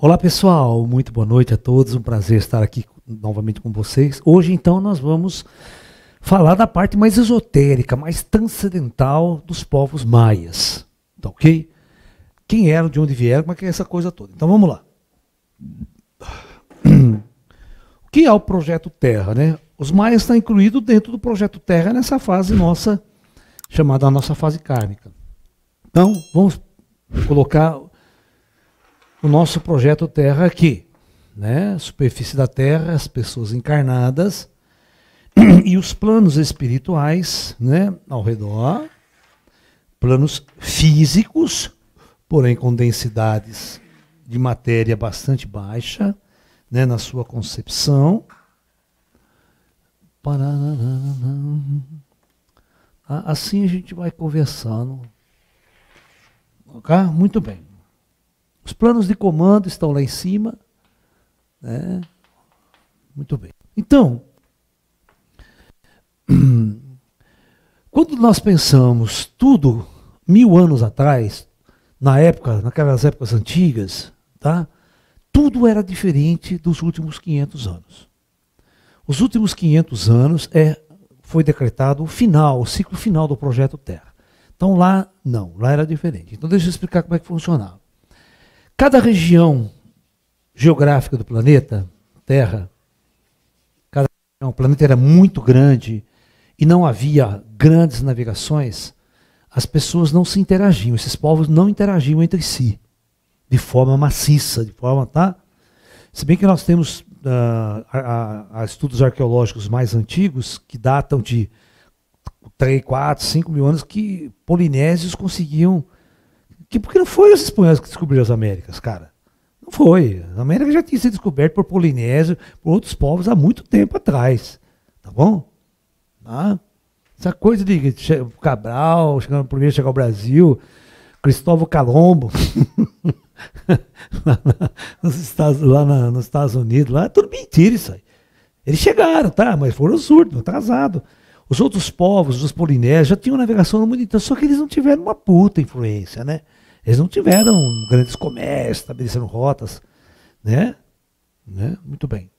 Olá pessoal, muito boa noite a todos, um prazer estar aqui novamente com vocês. Hoje então nós vamos falar da parte mais esotérica, mais transcendental dos povos maias, tá ok? Quem eram, de onde vieram, como é que é essa coisa toda. Então vamos lá. O que é o Projeto Terra, né? Os maias estão incluídos dentro do Projeto Terra nessa fase nossa, chamada a nossa fase kármica. Então vamos colocar o nosso Projeto Terra aqui, né? Superfície da Terra, as pessoas encarnadas e os planos espirituais, né? Ao redor, planos físicos, porém com densidades de matéria bastante baixa, né? Na sua concepção. Assim a gente vai conversando. Ok? Muito bem. Os planos de comando estão lá em cima, né? Muito bem. Então, quando nós pensamos tudo 1000 anos atrás, naquelas épocas antigas, tá? Tudo era diferente dos últimos 500 anos. Os últimos 500 anos foi decretado o ciclo final do Projeto Terra. Então lá não, lá era diferente. Então deixa eu explicar como é que funcionava. Cada região geográfica do planeta, Terra, o planeta era muito grande e não havia grandes navegações, as pessoas não se interagiam, esses povos não interagiam entre si, de forma maciça, de forma, tá? Se bem que nós temos estudos arqueológicos mais antigos, que datam de 3, 4, 5 mil anos, que polinésios conseguiam... Porque não foi os espanhóis que descobriram as Américas, cara. Não foi. A América já tinha sido descoberta por polinésios, por outros povos há muito tempo atrás. Tá bom? Ah, essa coisa de Cabral, primeiro chegar ao Brasil, Cristóvão Colombo, lá nos Estados Unidos, lá é tudo mentira isso aí. Eles chegaram, tá? Mas foram surdos, atrasados. Os outros povos, os polinésios, já tinham navegação no mundo inteiro, só que eles não tiveram uma puta influência, né? Eles não tiveram grandes comércios, estabelecendo rotas, né? Muito bem.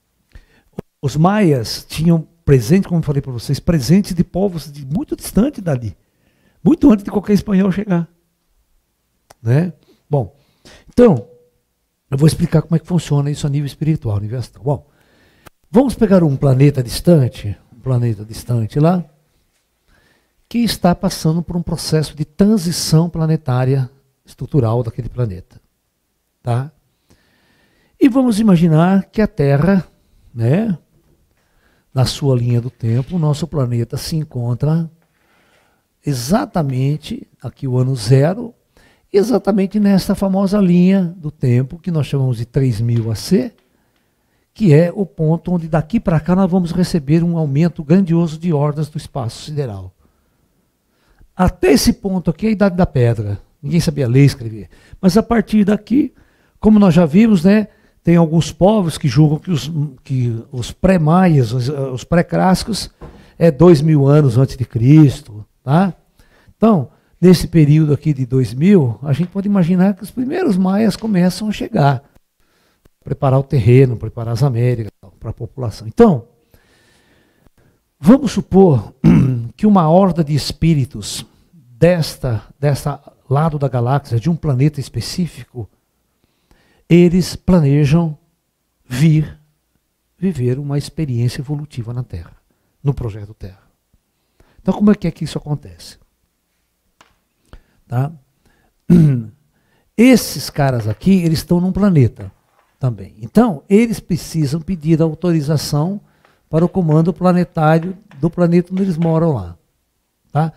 Os maias tinham presente, como eu falei para vocês, presentes de povos muito distantes dali, muito antes de qualquer espanhol chegar, né? Bom, então, eu vou explicar como é que funciona isso a nível espiritual, a nível astral. Bom, vamos pegar um planeta distante lá, que está passando por um processo de transição planetária estrutural daquele planeta. Tá? E vamos imaginar que a Terra, né, na sua linha do tempo, o nosso planeta se encontra exatamente aqui o ano zero, exatamente nessa famosa linha do tempo que nós chamamos de 3000 AC, que é o ponto onde daqui para cá nós vamos receber um aumento grandioso de hordas do espaço sideral. Até esse ponto aqui é a Idade da Pedra. Ninguém sabia ler e escrever. Mas a partir daqui, como nós já vimos, né, tem alguns povos que julgam que os pré-maias, os pré-clássicos, é 2000 anos antes de Cristo. Tá? Então, nesse período aqui de 2000, a gente pode imaginar que os primeiros maias começam a chegar. Preparar o terreno, preparar as Américas para a população. Então, vamos supor que uma horda de espíritos desta lado da galáxia, de um planeta específico, eles planejam viver uma experiência evolutiva na Terra, no Projeto Terra. Então, como é que isso acontece? Tá? Esses caras aqui, eles estão num planeta também. Então, eles precisam pedir autorização para o comando planetário do planeta onde eles moram lá. Tá?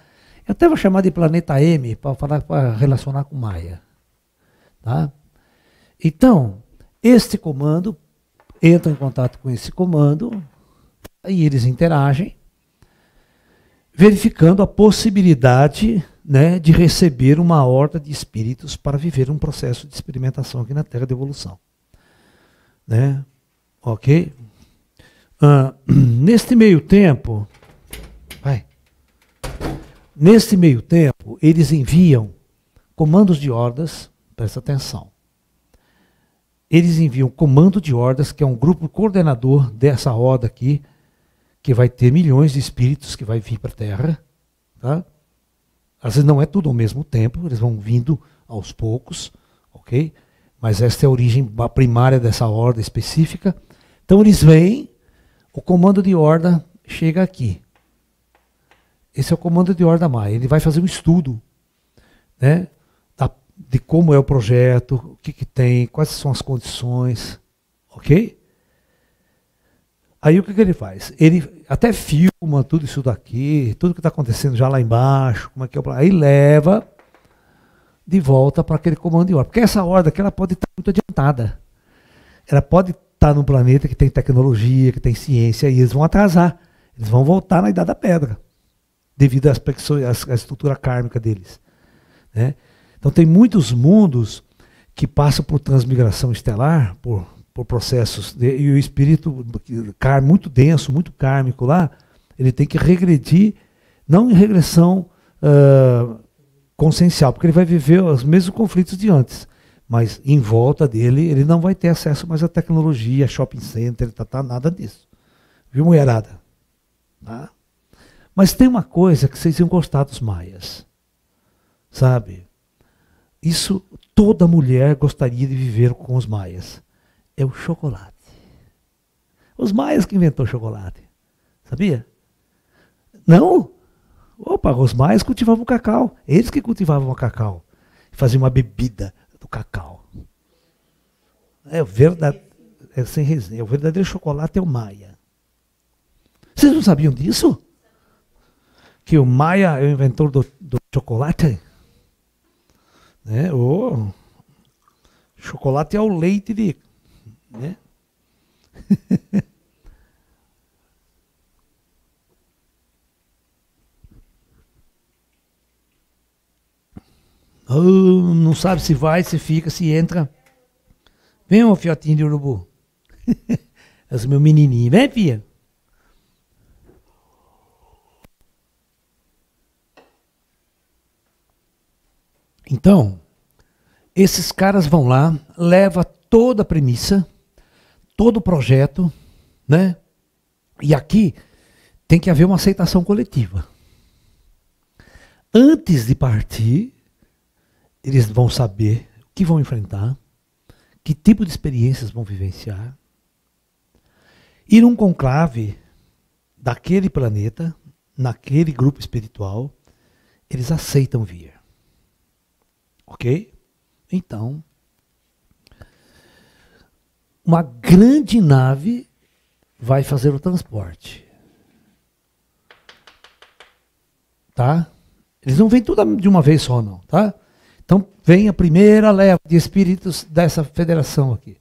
Eu até vou chamar de planeta M para relacionar com Maia. Tá? Então, este comando entra em contato com esse comando e eles interagem, verificando a possibilidade, né, de receber uma horda de espíritos para viver um processo de experimentação aqui na Terra de evolução. Né? Ok? Neste meio tempo, eles enviam comandos de hordas, presta atenção. eles enviam comando de hordas, que é um grupo coordenador dessa horda aqui, que vai ter milhões de espíritos que vai vir para a Terra. Tá? Às vezes não é tudo ao mesmo tempo, eles vão vindo aos poucos, ok? Mas esta é a origem primária dessa horda específica. Então eles vêm, o comando de horda chega aqui. Esse é o comando de horda Maia. Ele vai fazer um estudo, né, de como é o projeto, o que tem, quais são as condições, ok? Aí o que ele faz? Ele até filma tudo isso daqui, tudo que está acontecendo já lá embaixo, como é que é o plano. Aí leva de volta para aquele comando de horda. Porque essa horda aqui ela pode estar muito adiantada. Ela pode estar num planeta que tem tecnologia, que tem ciência, e eles vão atrasar. Eles vão voltar na Idade da Pedra, devido à estrutura kármica deles. Né? Então tem muitos mundos que passam por transmigração estelar, por processos, e o espírito muito denso, muito kármico lá, ele tem que regredir, não em regressão consciencial, porque ele vai viver os mesmos conflitos de antes, mas em volta dele ele não vai ter acesso mais à tecnologia, shopping center, nada disso. Viu, mulherada? Tá? Mas tem uma coisa que vocês iam gostar dos maias, sabe? Isso toda mulher gostaria de viver com os maias. É o chocolate. Os maias que inventou o chocolate. Sabia? Não? Opa, os maias cultivavam cacau. Eles que cultivavam o cacau. Faziam uma bebida do cacau. Sem resenha. O verdadeiro chocolate é o maia. Vocês não sabiam disso? Que o maia é o inventor do chocolate? Né? O chocolate é o leite de... Né? Não sabe se vai, se fica, se entra. Vem, ô fiotinho de urubu. Esse é meu menininho. Vem, filha. Então, esses caras vão lá, leva toda a premissa, todo o projeto, né? E aqui tem que haver uma aceitação coletiva. Antes de partir, eles vão saber o que vão enfrentar, que tipo de experiências vão vivenciar. E num conclave daquele planeta, naquele grupo espiritual, eles aceitam vir. Ok? Então, uma grande nave vai fazer o transporte. Tá? Eles não vêm tudo de uma vez só, não. Tá? Então, vem a primeira leva de espíritos dessa federação aqui.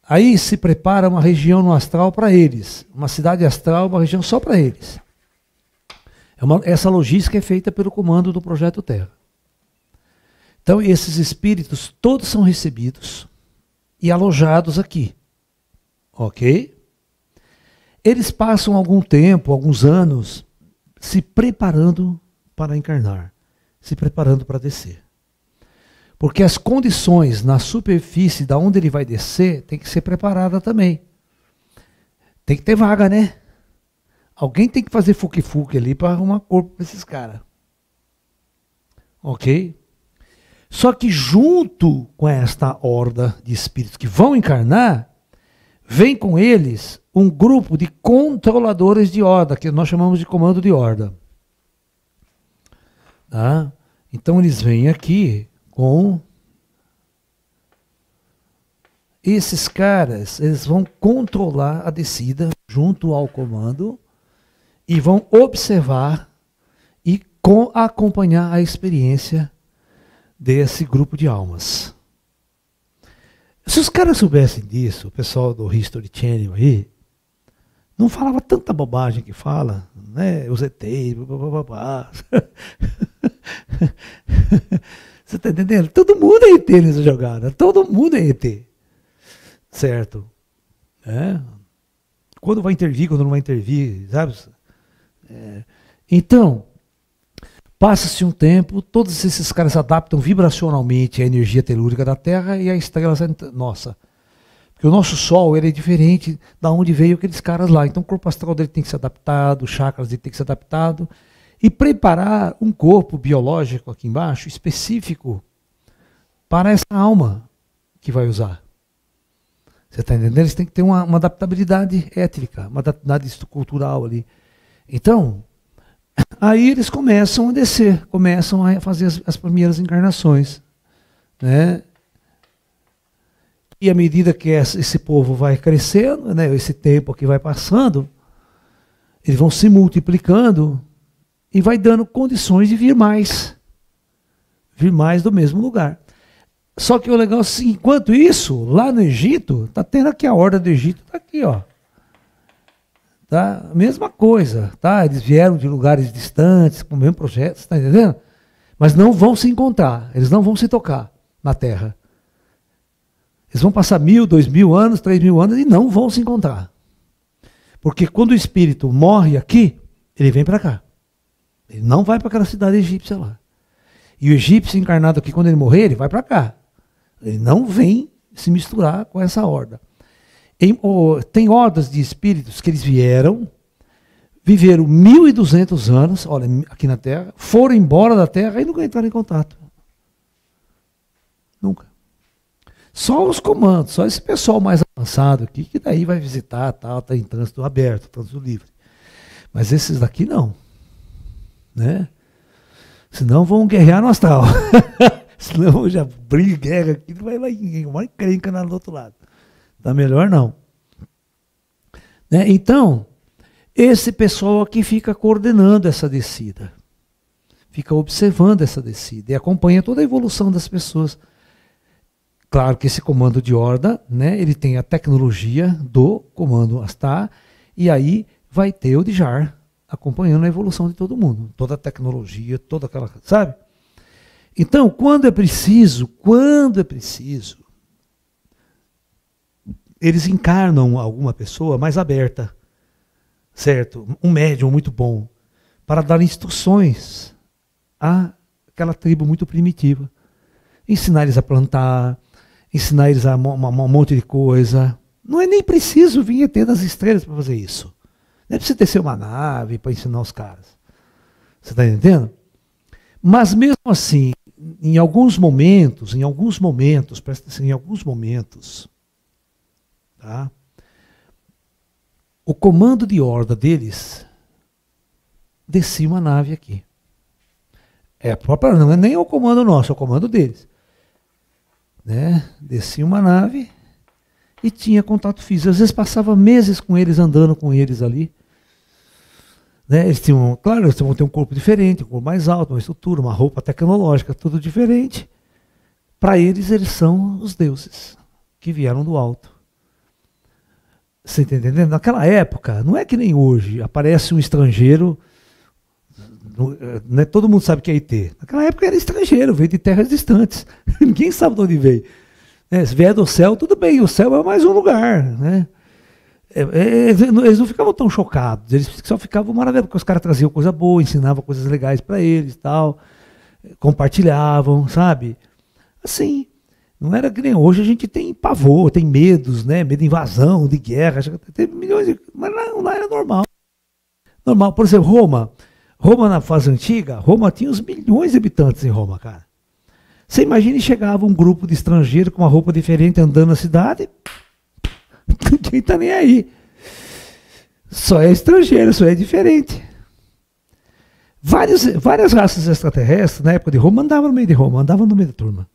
Aí se prepara uma região no astral para eles. Uma cidade astral, uma região só para eles. Essa logística é feita pelo comando do Projeto Terra. Então, esses espíritos todos são recebidos e alojados aqui. Ok? Eles passam algum tempo, alguns anos, se preparando para encarnar, se preparando para descer. Porque as condições na superfície da onde ele vai descer tem que ser preparada também. Tem que ter vaga, né? Alguém tem que fazer fuque-fuque ali para arrumar corpo para esses caras. Ok? Só que junto com esta horda de espíritos que vão encarnar, vem com eles um grupo de controladores de horda, que nós chamamos de comando de horda. Tá? Então eles vêm aqui com esses caras, eles vão controlar a descida junto ao comando e vão observar e acompanhar a experiência desse grupo de almas. Se os caras soubessem disso, o pessoal do History Channel aí, não falava tanta bobagem que fala, né? Os ETs, blá. Você está entendendo? Todo mundo é ET nessa jogada, todo mundo é ET. Certo? É. Quando vai intervir, quando não vai intervir, sabe? É. Então, Passa-se um tempo, todos esses caras se adaptam vibracionalmente à energia telúrica da Terra e a estrela nossa. Porque o nosso Sol ele é diferente da onde veio aqueles caras lá. Então o corpo astral dele tem que ser adaptado, os chakras dele tem que ser adaptado e preparar um corpo biológico aqui embaixo específico para essa alma que vai usar. Você está entendendo? Eles têm que ter uma adaptabilidade étnica, uma adaptabilidade cultural ali. Então, aí eles começam a descer, começam a fazer as primeiras encarnações, né? E à medida que esse povo vai crescendo, né, esse tempo que vai passando, eles vão se multiplicando e vai dando condições de vir mais do mesmo lugar. Só que o legal é assim, enquanto isso, lá no Egito, está tendo aqui a horda do Egito, está aqui, ó. Tá? A mesma coisa, tá? Eles vieram de lugares distantes, com o mesmo projeto, está entendendo? Mas não vão se encontrar, eles não vão se tocar na Terra. Eles vão passar 1000, 2000 anos, 3000 anos e não vão se encontrar. Porque quando o espírito morre aqui, ele vem para cá. Ele não vai para aquela cidade egípcia lá. E o egípcio encarnado aqui, quando ele morrer, ele vai para cá. Ele não vem se misturar com essa horda. Tem hordas de espíritos que eles vieram, viveram 1200 anos, olha, aqui na Terra, foram embora da Terra e nunca entraram em contato. Nunca. Só os comandos, só esse pessoal mais avançado aqui, que daí vai visitar, tal, tá em trânsito aberto, trânsito livre. Mas esses daqui não. Né? Senão vão guerrear no astral. Senão já briga, guerra aqui, não vai lá ninguém, uma encrenca do outro lado. Tá melhor não. Né? Então, esse pessoal aqui fica coordenando essa descida. Fica observando essa descida e acompanha toda a evolução das pessoas. Claro que esse comando de horda, né, ele tem a tecnologia do comando Astar, e aí vai ter o Djar acompanhando a evolução de todo mundo. Toda a tecnologia, toda aquela... Sabe? Então, quando é preciso, eles encarnam alguma pessoa mais aberta, certo? Um médium muito bom, para dar instruções àquela tribo muito primitiva. Ensinar eles a plantar, ensinar eles a um monte de coisa. Não é nem preciso vir ET das estrelas para fazer isso. Não é preciso ter uma nave para ensinar os caras. Você está entendendo? Mas mesmo assim, em alguns momentos, presta atenção, em alguns momentos, tá? O comando de horda deles descia uma nave aqui. É a própria, não é nem o comando nosso, é o comando deles. Né? Descia uma nave e tinha contato físico. Às vezes passava meses com eles, andando com eles ali. Né? Eles tinham, claro, eles vão ter um corpo diferente, um corpo mais alto, uma estrutura, uma roupa tecnológica, tudo diferente. Para eles, eles são os deuses que vieram do alto. Você está entendendo? Naquela época, não é que nem hoje, aparece um estrangeiro, né, todo mundo sabe que é ET. Naquela época era estrangeiro, veio de terras distantes. Ninguém sabe de onde veio. Se vier do céu, tudo bem, o céu é mais um lugar. Né? Eles não ficavam tão chocados, eles só ficavam maravilhosos, porque os caras traziam coisa boa, ensinavam coisas legais para eles, tal, compartilhavam, sabe? Assim, não era que nem hoje a gente tem pavor, tem medos, né? Medo de invasão, de guerra, tem milhões de... Mas não era normal. Normal, por exemplo, Roma na fase antiga, Roma tinha uns milhões de habitantes em Roma, cara. Você imagina, chegava um grupo de estrangeiros com uma roupa diferente andando na cidade, ninguém tá nem aí. Só é estrangeiro, só é diferente. Várias raças extraterrestres, na época de Roma, andavam no meio de Roma, andavam no meio da turma.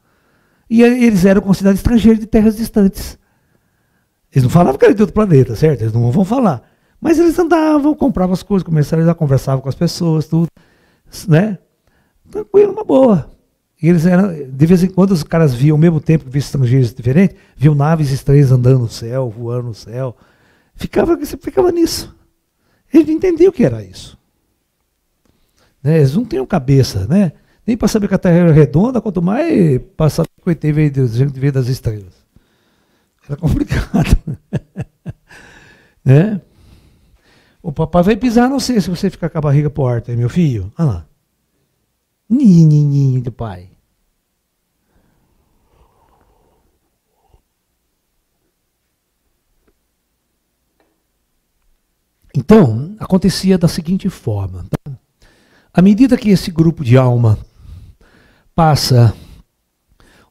E eles eram considerados estrangeiros de terras distantes. Eles não falavam que era de outro planeta, certo? Eles não vão falar. Mas eles andavam, compravam as coisas, começaram a conversar com as pessoas, tudo, né? Tranquilo, uma boa. E eles eram, de vez em quando, os caras viam, ao mesmo tempo que viam estrangeiros diferentes, viam naves estranhas andando no céu, voando no céu. Você ficava nisso. Eles não entendiam o que era isso. Né? Eles não tinham cabeça, né? Nem para saber que a Terra era redonda, quanto mais para saber que o ET veio das estrelas. Era complicado. Né? O papai vai pisar, não sei se você ficar com a barriga pro ar, meu filho. Olha lá. Nininho do pai. Então, acontecia da seguinte forma. Tá? À medida que esse grupo de alma passa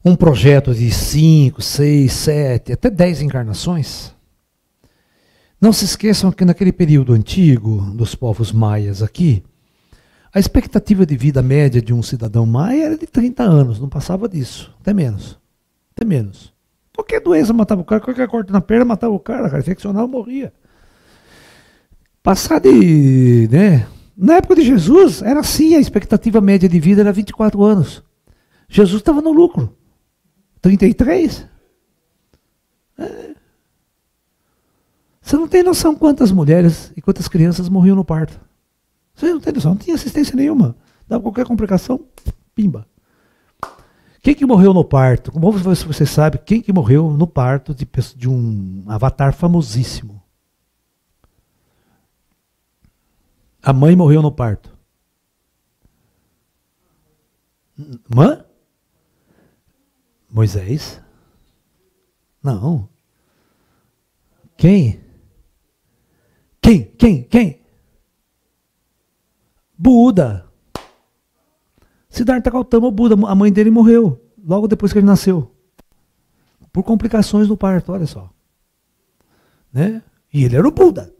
um projeto de 5, 6, 7, até 10 encarnações, não se esqueçam que naquele período antigo dos povos maias aqui, a expectativa de vida média de um cidadão maia era de 30 anos, não passava disso, até menos. Até menos. Qualquer doença matava o cara, qualquer corte na perna matava o cara, infeccionava, morria. Passar de... Né? Na época de Jesus, era assim, a expectativa média de vida era 24 anos. Jesus estava no lucro. 33? Você não tem noção quantas mulheres e quantas crianças morriam no parto. Você não tem noção, não tinha assistência nenhuma. Dava qualquer complicação, pimba. Quem que morreu no parto? Como você sabe, quem que morreu no parto de um avatar famosíssimo? A mãe morreu no parto. Mãe? Moisés? Não. Quem? Quem? Buda. Siddhartha Gautama, o Buda, a mãe dele morreu logo depois que ele nasceu. Por complicações no parto, olha só. Né? E ele era o Buda.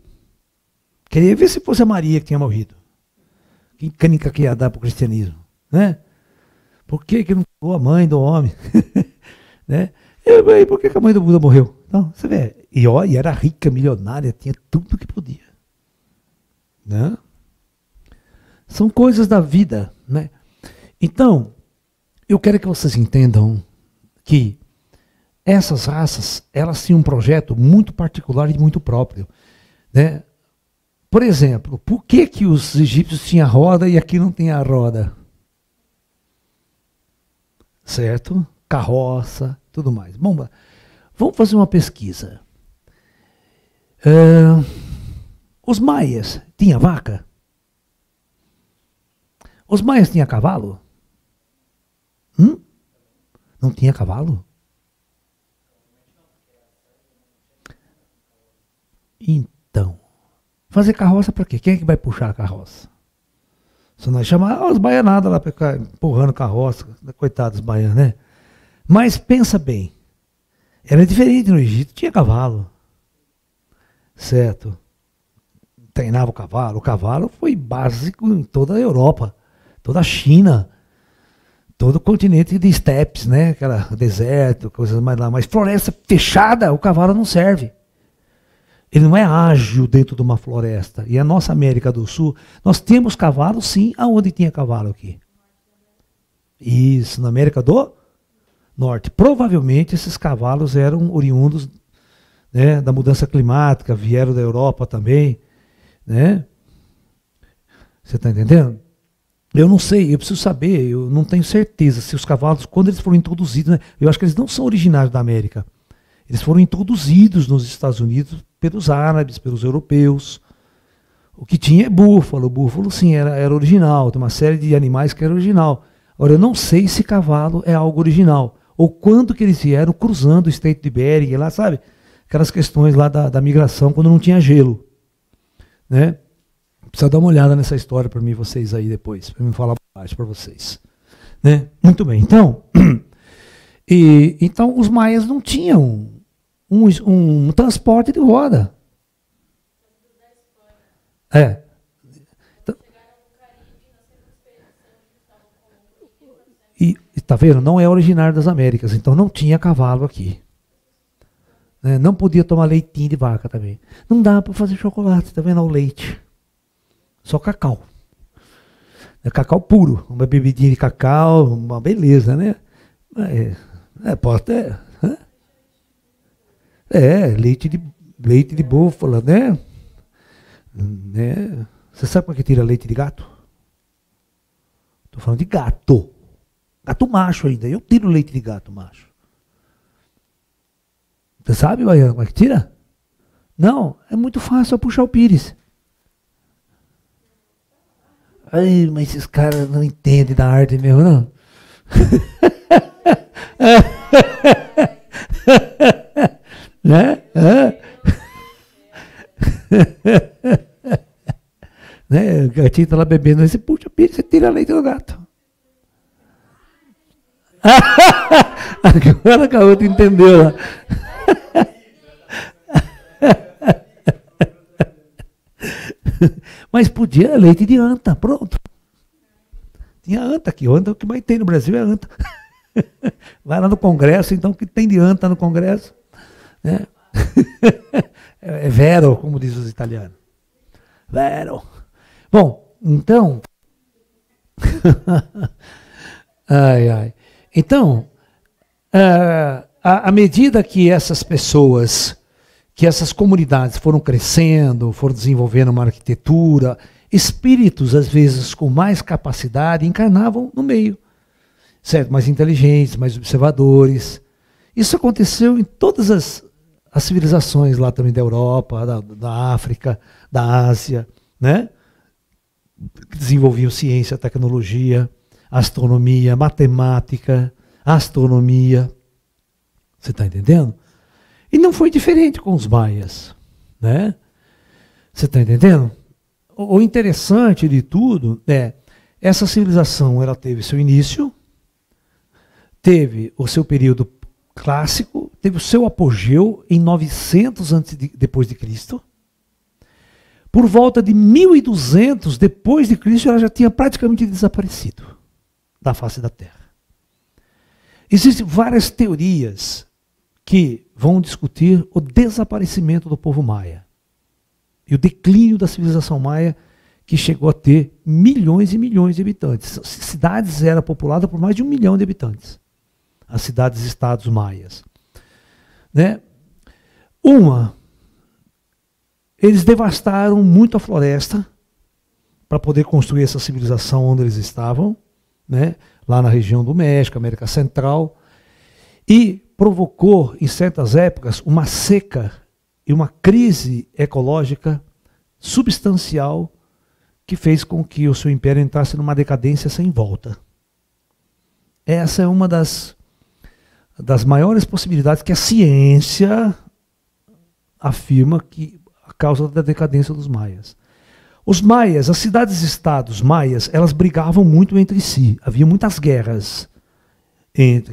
Queria ver se fosse a Maria que tinha morrido. Que clínica que ia dar para o cristianismo. Né? Por que não falou a mãe do homem? Né? E por que a mãe do Buda morreu? Então, você vê. E era rica, milionária, tinha tudo que podia. Né? São coisas da vida. Né? Então, eu quero que vocês entendam que essas raças, elas tinham um projeto muito particular e muito próprio. Né? Por exemplo, por que os egípcios tinham roda e aqui não tem a roda? Certo? Carroça, tudo mais. Bom, vamos fazer uma pesquisa. Os maias tinham vaca? Os maias tinham cavalo? Não tinha cavalo? Então, fazer carroça para quê? Quem é que vai puxar a carroça? Se nós chamar os baianadas lá para ficar empurrando carroça, coitados dos baianos, né? Mas pensa bem, era diferente no Egito, tinha cavalo, certo? Treinava o cavalo foi básico em toda a Europa, toda a China, todo o continente de steppes, né? Aquela deserto, coisas mais lá, mas floresta fechada, o cavalo não serve. Ele não é ágil dentro de uma floresta. E a nossa América do Sul, nós temos cavalos, sim. Aonde tinha cavalo aqui? Isso, na América do Norte. Provavelmente esses cavalos eram oriundos, né, da mudança climática, vieram da Europa também. Né? Você está entendendo? Eu não sei, eu preciso saber, eu não tenho certeza se os cavalos, quando eles foram introduzidos, né, eu acho que eles não são originários da América. Eles foram introduzidos nos Estados Unidos pelos árabes, pelos europeus. O que tinha é búfalo. O búfalo, sim, era original. Tem uma série de animais que era original. Agora, eu não sei se cavalo é algo original. Ou quando que eles vieram cruzando o Estreito de Bering, lá, sabe? Aquelas questões lá da migração, quando não tinha gelo. Né? Precisa dar uma olhada nessa história para mim, vocês aí depois, para me falar mais para vocês. Né? Muito bem, então... então, os maias não tinham um transporte de roda. Então, e está vendo? Não é originário das Américas, então não tinha cavalo aqui. Né? Não podia tomar leitinho de vaca também. Não dá para fazer chocolate, está vendo? O leite. Só cacau. É cacau puro. Uma bebidinha de cacau, uma beleza, né? Pode ter. Leite de búfala, né? Você sabe como é que tira leite de gato? Estou falando de gato. Gato macho ainda. Eu tiro leite de gato macho. Você sabe, Baiano, como é que tira? Não, é muito fácil, é puxar o pires. Ai, mas esses caras não entendem da arte mesmo, não. Né? Né? O gatinho está lá bebendo, você puxa pilha, você tira leite do gato. Agora que a outra entendeu lá. Mas podia leite de anta, pronto. Tinha anta aqui, anta o que mais tem no Brasil é anta. Vai lá no Congresso, então o que tem de anta no Congresso? Né? É vero, como diz os italianos. Vero. Bom, então. Ai, ai. Então, à medida que essas pessoas, que essas comunidades foram crescendo, foram desenvolvendo uma arquitetura, espíritos, às vezes, com mais capacidade, encarnavam no meio. Certo? Mais inteligentes, mais observadores. Isso aconteceu em todas as civilizações lá também da Europa, da África, da Ásia, né? Que desenvolviam ciência, tecnologia, astronomia, matemática, astronomia. Você está entendendo? E não foi diferente com os maias, né? Você está entendendo? O interessante de tudo é, essa civilização, ela teve seu início, teve o seu período clássico, teve o seu apogeu em 900 depois de Cristo. Por volta de 1200 depois de Cristo, ela já tinha praticamente desaparecido da face da Terra. Existem várias teorias que vão discutir o desaparecimento do povo maia e o declínio da civilização maia, que chegou a ter milhões e milhões de habitantes. Cidades eram populadas por mais de 1 milhão de habitantes. As cidades-estados maias. Né? Eles devastaram muito a floresta para poder construir essa civilização onde eles estavam, né? Lá na região do México, América Central, e provocou, em certas épocas, uma seca e uma crise ecológica substancial que fez com que o seu império entrasse numa decadência sem volta. Essa é uma das maiores possibilidades que a ciência afirma que a causa da decadência dos maias. Os maias, as cidades-estados maias, elas brigavam muito entre si. Havia muitas guerras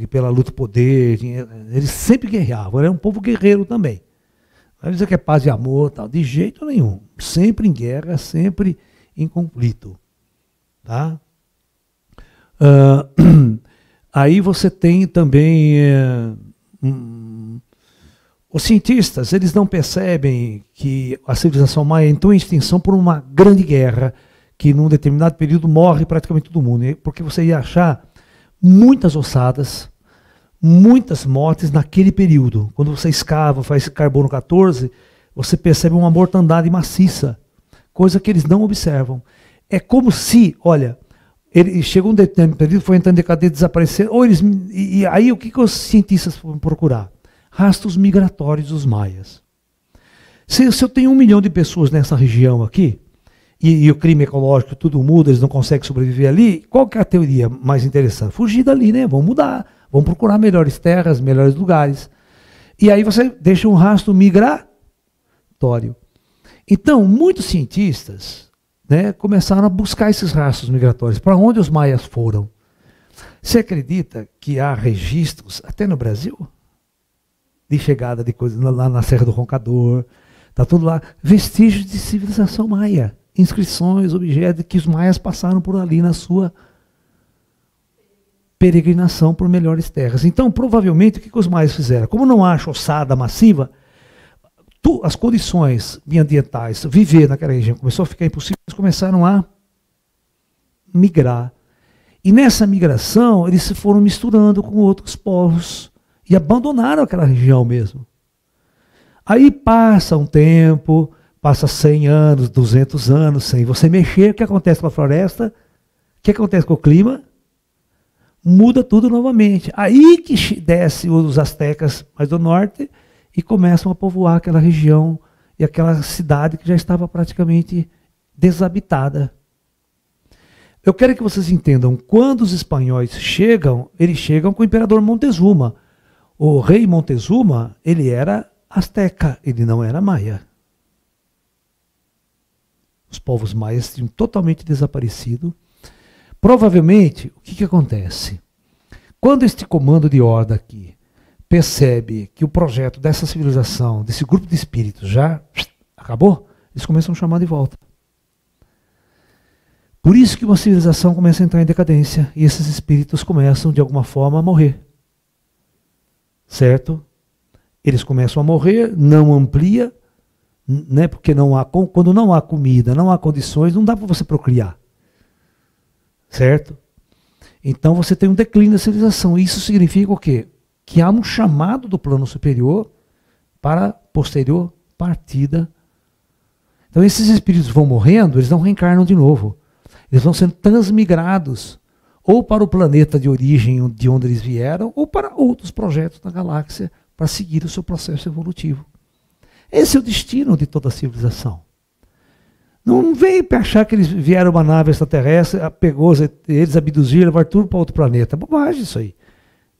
pela luta do poder. Eles sempre guerreavam. Era um povo guerreiro também. Não dizer que é paz e amor, tal, de jeito nenhum. Sempre em guerra, sempre em conflito. Tá? Aí você tem também os cientistas, eles não percebem que a civilização maia entrou em extinção por uma grande guerra, que num determinado período morre praticamente todo mundo, porque você ia achar muitas ossadas, muitas mortes naquele período. Quando você escava, faz carbono 14, você percebe uma mortandade maciça, coisa que eles não observam. É como se, olha, ele chegou um determinado período, foi entrando em decadência, desaparecer, e aí o que os cientistas foram procurar? Rastros migratórios dos maias. Se eu tenho 1 milhão de pessoas nessa região aqui, e o crime ecológico tudo muda, eles não conseguem sobreviver ali, qual que é a teoria mais interessante? Fugir dali, né? Vão mudar, vão procurar melhores terras, melhores lugares. E aí você deixa um rastro migratório. Então, muitos cientistas, né, começaram a buscar esses rastros migratórios. Para onde os maias foram? Você acredita que há registros, até no Brasil, de chegada de coisas lá na Serra do Roncador, está tudo lá, vestígios de civilização maia, inscrições, objetos que os maias passaram por ali na sua peregrinação por melhores terras. Então, provavelmente, o que os maias fizeram? Como não há ossada massiva, as condições ambientais, viver naquela região começou a ficar impossível, eles começaram a migrar. E nessa migração, eles se foram misturando com outros povos e abandonaram aquela região mesmo. Aí passa um tempo, passa 100 anos, 200 anos, sem você mexer, o que acontece com a floresta? O que acontece com o clima? Muda tudo novamente. Aí que desce os astecas mais do norte e começam a povoar aquela região e aquela cidade que já estava praticamente desabitada. Eu quero que vocês entendam, quando os espanhóis chegam, eles chegam com o imperador Montezuma. O rei Montezuma, ele era asteca, ele não era maia. Os povos maias tinham totalmente desaparecido. Provavelmente, o que acontece? Quando este comando de horda aqui percebe que o projeto dessa civilização, desse grupo de espíritos já acabou, eles começam a chamar de volta. Por isso que uma civilização começa a entrar em decadência e esses espíritos começam, de alguma forma, a morrer. Certo? Eles começam a morrer, não amplia, né? Porque quando não há comida, não há condições, não dá para você procriar. Certo? Então você tem um declínio da civilização. Isso significa o quê? Que há um chamado do plano superior para posterior partida. Então esses espíritos vão morrendo, eles não reencarnam de novo. Eles vão sendo transmigrados ou para o planeta de origem de onde eles vieram, ou para outros projetos na galáxia para seguir o seu processo evolutivo. Esse é o destino de toda a civilização. Não vem para achar que eles vieram uma nave extraterrestre, pegou eles, abduziram, levaram tudo para outro planeta. Bobagem isso aí.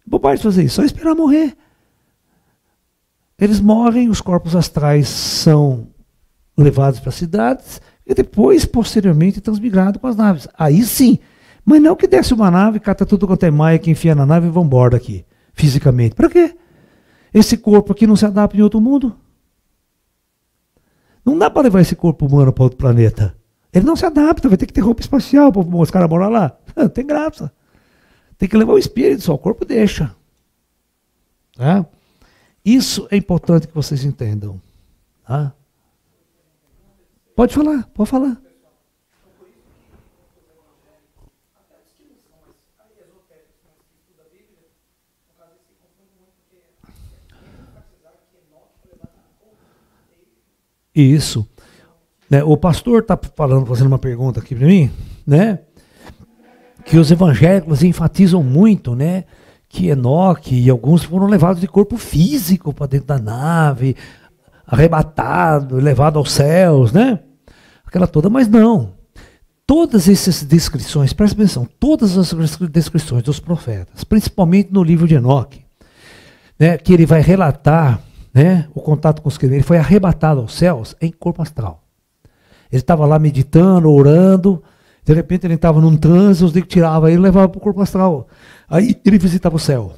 Bobagem fazer isso, só esperar morrer. Eles morrem, os corpos astrais são levados para cidades e depois, posteriormente, transmigrados com as naves. Aí sim. Mas não que desce uma nave, cata tudo quanto é maia, que enfia na nave e vão embora aqui, fisicamente. Para quê? Esse corpo aqui não se adapta em outro mundo? Não dá para levar esse corpo humano para outro planeta. Ele não se adapta, vai ter que ter roupa espacial para os caras morar lá. Não tem graça. Tem que levar o espírito, só o corpo deixa. Tá? Isso é importante que vocês entendam. Tá? Pode falar, pode falar. Isso. Né, o pastor está fazendo uma pergunta aqui para mim, né? Que os evangélicos enfatizam muito, né? Que Enoque e alguns foram levados de corpo físico para dentro da nave, arrebatado, levado aos céus, né? Aquela toda, mas não. Todas essas descrições, presta atenção, todas as descrições dos profetas, principalmente no livro de Enoque, né, que ele vai relatar, né, o contato com os queridos, ele foi arrebatado aos céus em corpo astral. Ele estava lá meditando, orando, de repente ele estava num transe, os negros tiravam ele e levavam para o corpo astral. Aí ele visitava o céu.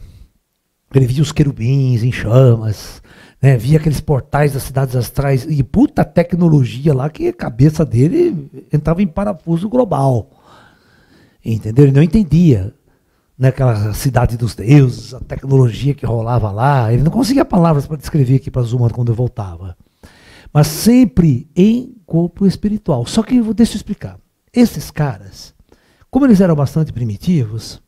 Ele via os querubins em chamas, né, via aqueles portais das cidades astrais, e puta tecnologia lá que a cabeça dele entrava em parafuso global. Entendeu? Ele não entendia. Naquela cidade dos deuses, a tecnologia que rolava lá, ele não conseguia palavras para descrever aqui para Zuma quando eu voltava. Mas sempre em corpo espiritual. Só que deixa eu explicar. Esses caras, como eles eram bastante primitivos,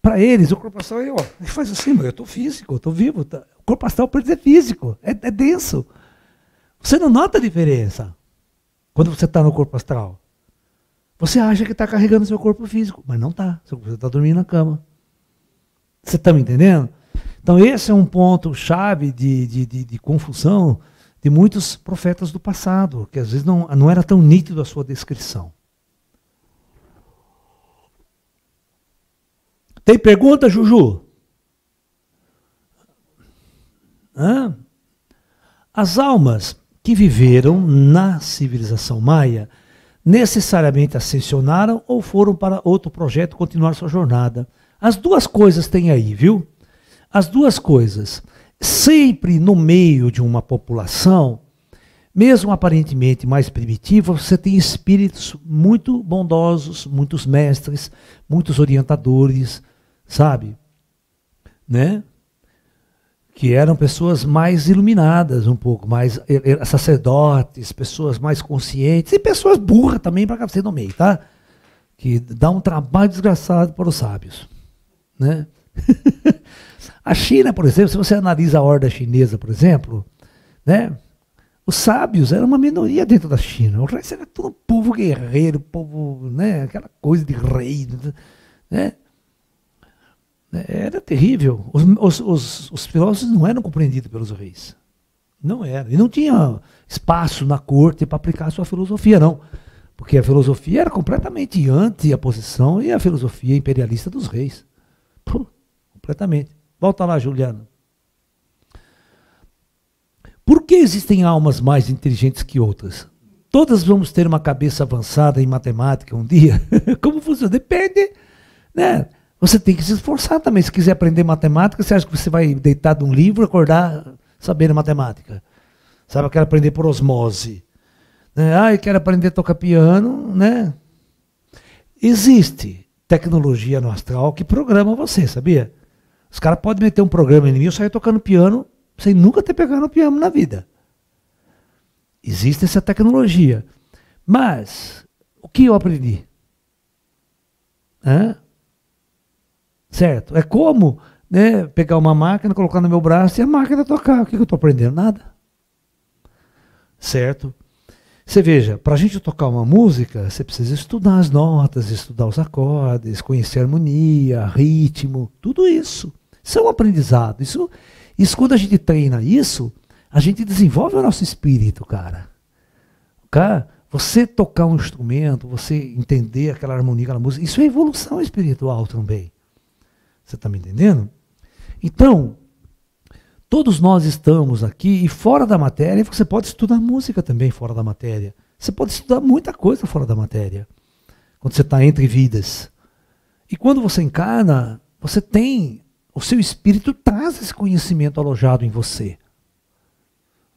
para eles o corpo astral ele faz assim, mas eu estou físico, eu estou vivo. Tá? O corpo astral pode ser físico, é denso. Você não nota a diferença quando você está no corpo astral. Você acha que está carregando seu corpo físico, mas não está. Você está dormindo na cama. Você está me entendendo? Então esse é um ponto chave de confusão de muitos profetas do passado, que às vezes não era tão nítido a sua descrição. Tem pergunta, Juju? Hã? As almas que viveram na civilização maia necessariamente ascensionaram ou foram para outro projeto continuar sua jornada. As duas coisas tem aí, viu? As duas coisas. Sempre no meio de uma população, mesmo aparentemente mais primitiva, você tem espíritos muito bondosos, muitos mestres, muitos orientadores, sabe? Né? Que eram pessoas mais iluminadas um pouco, mais sacerdotes, pessoas mais conscientes, e pessoas burras também para você no meio, tá? Que dá um trabalho desgraçado para os sábios. Né? A China, por exemplo, se você analisa a horda chinesa, por exemplo, né? Os sábios eram uma minoria dentro da China, o resto era todo povo guerreiro, povo, né? Aquela coisa de rei, né? Era terrível. Os filósofos não eram compreendidos pelos reis. Não eram. E não tinha espaço na corte para aplicar a sua filosofia, não. Porque a filosofia era completamente anti a posição e a filosofia imperialista dos reis. Puh, completamente. Volta lá, Juliana. Por que existem almas mais inteligentes que outras? Todas vamos ter uma cabeça avançada em matemática um dia? Como funciona? Depende, né? Você tem que se esforçar também. Se quiser aprender matemática, você acha que você vai deitar de um livro e acordar sabendo matemática? Sabe, eu quero aprender por osmose. Né? Eu quero aprender a tocar piano, né? Existe tecnologia no astral que programa você, sabia? Os caras podem meter um programa em mim, eu saio tocando piano sem nunca ter pegado no piano na vida. Existe essa tecnologia. Mas, o que eu aprendi? Certo? É como, né, pegar uma máquina, colocar no meu braço e a máquina tocar. O que eu estou aprendendo? Nada. Certo? Você veja, para a gente tocar uma música, você precisa estudar as notas, estudar os acordes, conhecer a harmonia, ritmo, tudo isso. Isso é um aprendizado. Isso quando a gente treina isso, a gente desenvolve o nosso espírito, cara. Você tocar um instrumento, você entender aquela harmonia, aquela música, isso é evolução espiritual também. Você está me entendendo? Então, todos nós estamos aqui e fora da matéria, você pode estudar música também fora da matéria. Você pode estudar muita coisa fora da matéria. Quando você está entre vidas. E quando você encarna, você tem, o seu espírito traz esse conhecimento alojado em você.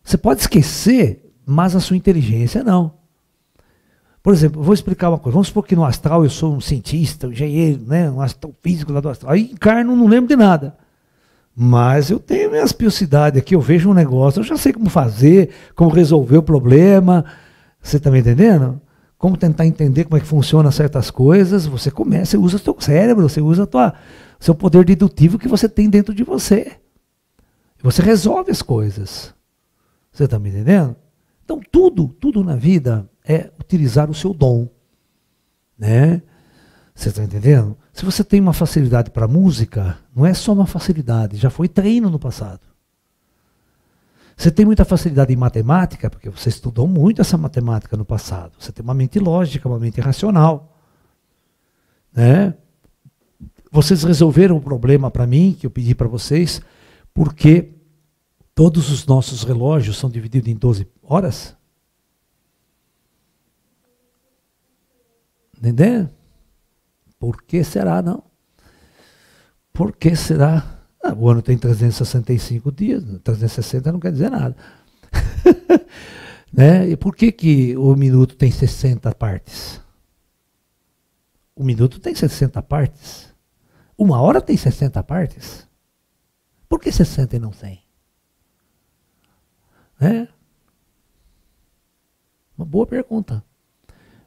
Você pode esquecer, mas a sua inteligência não. Por exemplo, eu vou explicar uma coisa. Vamos supor que no astral eu sou um cientista, um engenheiro, né, um astrofísico lá do astral. Aí encarno, não lembro de nada. Mas eu tenho minhas piosidades aqui, eu vejo um negócio, eu já sei como fazer, como resolver o problema. Você está me entendendo? Como tentar entender como é que funciona certas coisas. Você começa, você usa o seu cérebro, você usa o seu poder dedutivo que você tem dentro de você. Você resolve as coisas. Você está me entendendo? Então tudo na vida é utilizar o seu dom. Né? Você está entendendo? Se você tem uma facilidade para música, não é só uma facilidade, já foi treino no passado. Você tem muita facilidade em matemática, porque você estudou muito essa matemática no passado. Você tem uma mente lógica, uma mente racional. Né? Vocês resolveram o problema para mim, que eu pedi para vocês, porque todos os nossos relógios são divididos em 12 horas. Entendeu? Por que será, não? Por que será? O ano tem 365 dias, 360 não quer dizer nada. Né? E por que o minuto tem 60 partes? O minuto tem 60 partes. Uma hora tem 60 partes. Por que 60 e não 100? Né? Uma boa pergunta.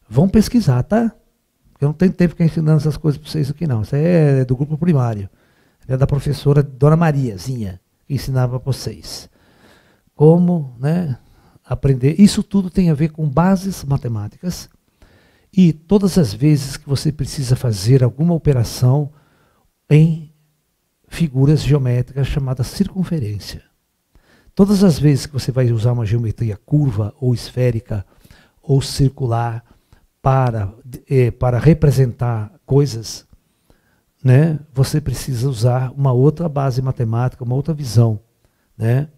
Vão pesquisar, tá? Eu não tenho tempo de ficar ensinando essas coisas para vocês aqui, não. Isso é do grupo primário. É da professora Dona Mariazinha, que ensinava para vocês. Como, né, aprender. Isso tudo tem a ver com bases matemáticas. E todas as vezes que você precisa fazer alguma operação em figuras geométricas chamadas circunferência. Todas as vezes que você vai usar uma geometria curva ou esférica ou circular para representar coisas, né, você precisa usar uma outra base matemática, uma outra visão. Né?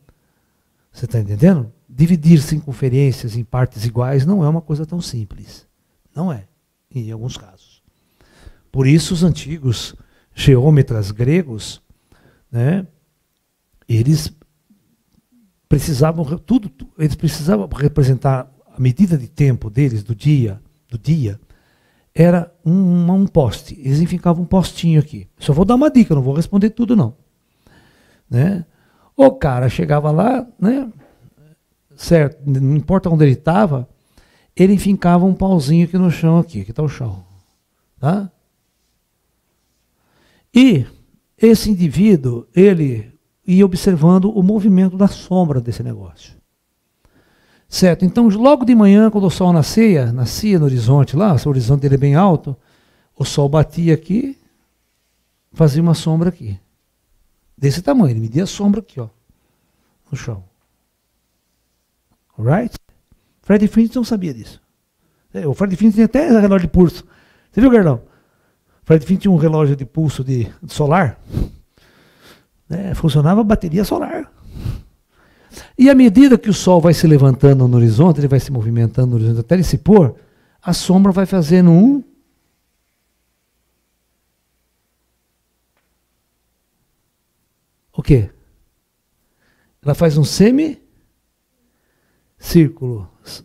Você está entendendo? Dividir circunferências em partes iguais não é uma coisa tão simples. Não é, em alguns casos. Por isso os antigos geômetras gregos, né, eles precisavam representar a medida de tempo deles, do dia, era um poste. Eles ficavam um postinho aqui. Só vou dar uma dica, não vou responder tudo não. Né? O cara chegava lá, né, certo, não importa onde ele estava, ele fincava um pauzinho aqui no chão, aqui está o chão. Tá? E esse indivíduo, ele ia observando o movimento da sombra desse negócio. Certo, então logo de manhã, quando o sol nascia no horizonte lá, o horizonte dele é bem alto, o sol batia aqui, fazia uma sombra aqui. Desse tamanho, ele media a sombra aqui, ó, no chão. Alright? Fred Flintstone sabia disso. O Fred Finn tinha até relógio de pulso. Você viu, Gerdão? O Fred Finn tinha um relógio de pulso de solar. Funcionava a bateria solar. E à medida que o Sol vai se levantando no horizonte, ele vai se movimentando no horizonte até ele se pôr, a sombra vai fazendo o quê? Ela faz um semicírculo.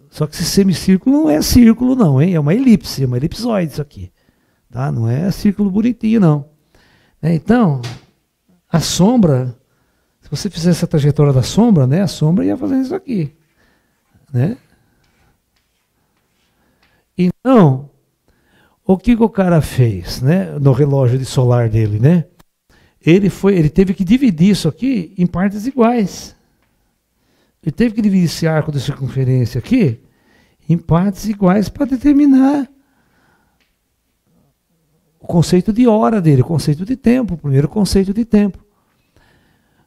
Só que esse semicírculo não é círculo não, hein? É uma elipsoide isso aqui. Tá? Não é círculo bonitinho não. Então, a sombra, se você fizer essa trajetória da sombra, né, a sombra ia fazer isso aqui. Né? Então, o que o cara fez, né, no relógio de solar dele, né? Ele teve que dividir isso aqui em partes iguais. Ele teve que dividir esse arco de circunferência aqui em partes iguais para determinar o conceito de hora dele, o conceito de tempo, o primeiro conceito de tempo.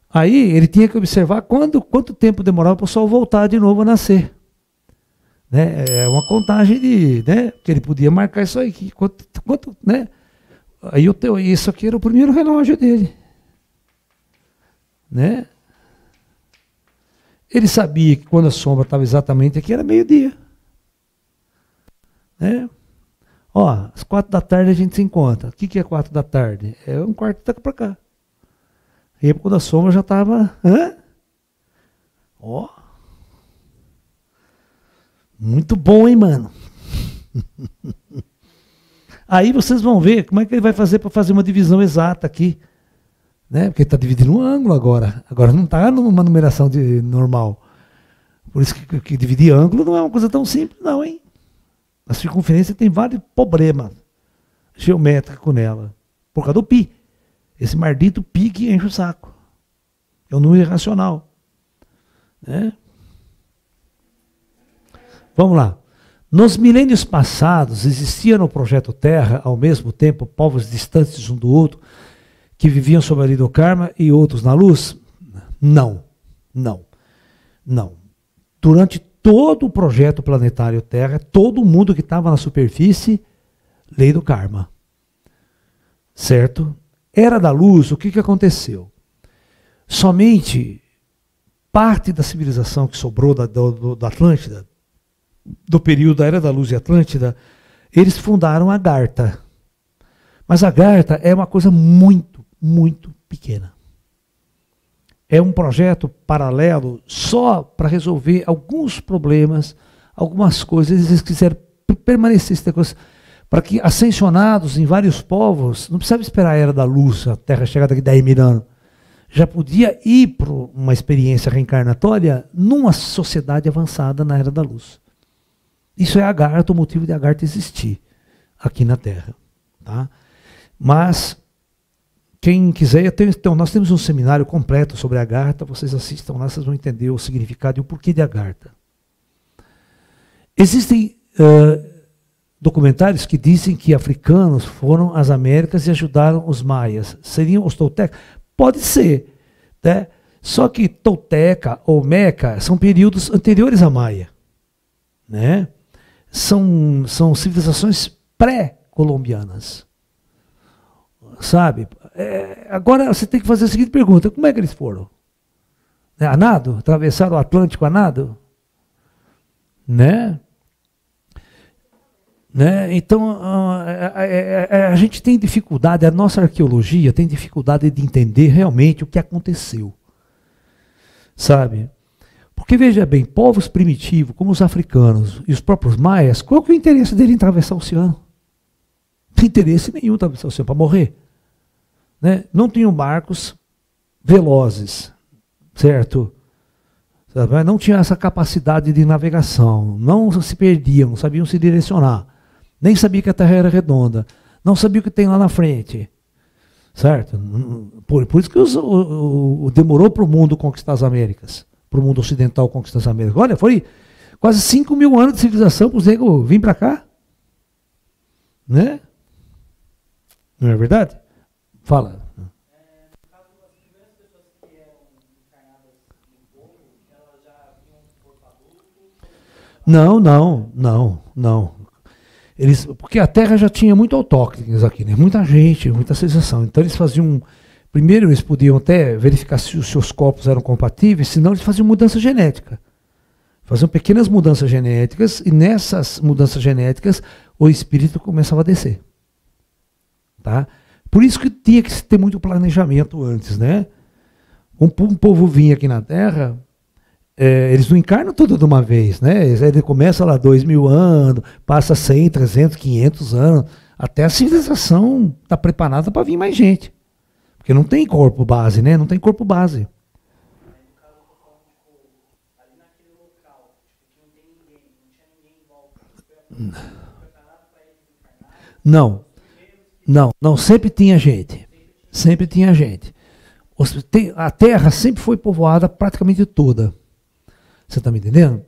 Aí ele tinha que observar quanto tempo demorava para o Sol voltar de novo a nascer. Né? É uma contagem né, que ele podia marcar isso aí. Né? Aí isso aqui era o primeiro relógio dele. Né? Ele sabia que quando a sombra estava exatamente aqui era meio-dia. Né? Ó, às 4 da tarde a gente se encontra. O que é 4 da tarde? É um quarto daqui para cá. E aí quando a sombra já estava... Ó. Muito bom, hein, mano? Aí vocês vão ver como é que ele vai fazer para fazer uma divisão exata aqui. Né? Porque ele está dividindo um ângulo agora. Agora não está numa numeração normal. Por isso que dividir ângulo não é uma coisa tão simples, não, hein? A circunferência tem vários problemas geométricos nela. Por causa do pi. Esse maldito pi que enche o saco. É um número irracional. Né? Vamos lá. Nos milênios passados, existia no projeto Terra, ao mesmo tempo, povos distantes um do outro, que viviam sob a lei do karma e outros na luz? Não. Durante todo o projeto planetário Terra, todo mundo que estava na superfície, lei do karma. Certo? Era da luz, o que aconteceu? Somente parte da civilização que sobrou da Atlântida, do período da Era da Luz e Atlântida, eles fundaram a Agartha. Mas a Agartha é uma coisa muito, muito pequena. É um projeto paralelo só para resolver alguns problemas, algumas coisas. Eles quiseram permanecer para que ascensionados em vários povos, não precisava esperar a Era da Luz, a Terra chegar daqui a 10 mil anos, já podia ir para uma experiência reencarnatória numa sociedade avançada na Era da Luz. Isso é Agartha, o motivo de Agartha existir aqui na Terra. Tá? Mas, quem quiser, nós temos um seminário completo sobre Agartha, vocês assistam lá, vocês vão entender o significado e o porquê de Agartha. Existem documentários que dizem que africanos foram às Américas e ajudaram os maias. Seriam os toltecas? Pode ser. Né? Só que Tolteca ou Meca são períodos anteriores à Maia. Né? São civilizações pré-colombianas. Sabe? Agora você tem que fazer a seguinte pergunta: como é que eles foram? A nado? Atravessaram o Atlântico a nado? Né? Então, a gente tem dificuldade, a nossa arqueologia tem dificuldade de entender realmente o que aconteceu. Sabe? Porque, veja bem, povos primitivos, como os africanos e os próprios maias, qual que é o interesse dele em atravessar o oceano? Não tem interesse nenhum em atravessar o oceano para morrer. Né? Não tinham barcos velozes, certo? Não tinham essa capacidade de navegação, não se perdiam, não sabiam se direcionar, nem sabiam que a Terra era redonda, não sabiam o que tem lá na frente, certo? Por isso que demorou para o mundo conquistar as Américas, para o mundo ocidental conquistar as Américas. Olha, foi quase 5 mil anos de civilização para os negros virem para cá, né? Não é verdade? Fala. Não. Porque a Terra já tinha muito autóctones aqui, né? Muita gente, muita civilização. Então eles faziam. Primeiro eles podiam até verificar se os seus corpos eram compatíveis, senão eles faziam mudança genética. Faziam pequenas mudanças genéticas, e nessas mudanças genéticas o espírito começava a descer. Tá? Por isso que tinha que ter muito planejamento antes, né? Um povo vinha aqui na Terra, eles não encarnam tudo de uma vez, né? Ele começa lá 2000 anos, passa 100, 300, 500 anos, até a civilização está preparada para vir mais gente. Porque não tem corpo base, né? Não tem corpo base. Não, não, sempre tinha gente. Sempre tinha gente. A Terra sempre foi povoada praticamente toda. Você está me entendendo?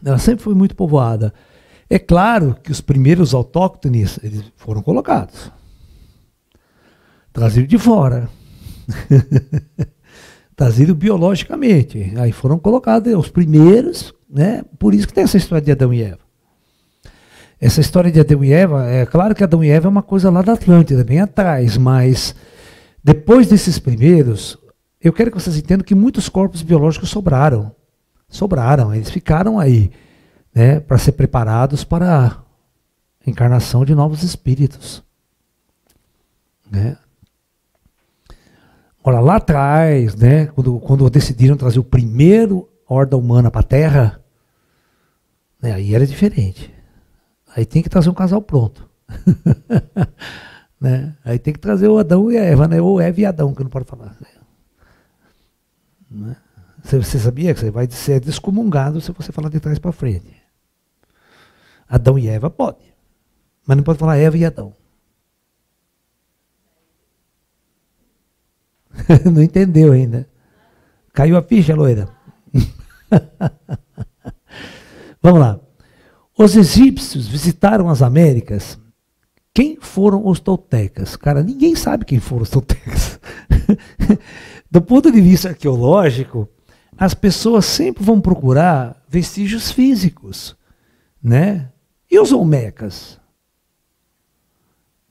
Ela sempre foi muito povoada. É claro que os primeiros autóctones eles foram colocados. Trazido de fora. Trazido biologicamente. Aí foram colocados os primeiros, né? Por isso que tem essa história de Adão e Eva. Essa história de Adão e Eva, é claro que Adão e Eva é uma coisa lá da Atlântida, bem atrás, mas depois desses primeiros, eu quero que vocês entendam que muitos corpos biológicos sobraram. Sobraram, eles ficaram aí, né, para ser preparados para a encarnação de novos espíritos. Né? Ora, lá atrás, né, quando decidiram trazer o primeiro horda humana para a Terra, né, aí era diferente. Aí tem que trazer um casal pronto. Né? Aí tem que trazer o Adão e a Eva, né? Ou Eva e Adão, que não pode falar. Né? Você sabia que você vai ser descomungado se você falar de trás para frente. Adão e Eva pode, mas não pode falar Eva e Adão. Não entendeu ainda. Caiu a ficha, loira. Vamos lá. Os egípcios visitaram as Américas. Quem foram os toltecas? Cara, ninguém sabe quem foram os toltecas. Do ponto de vista arqueológico, as pessoas sempre vão procurar vestígios físicos, né? E os olmecas?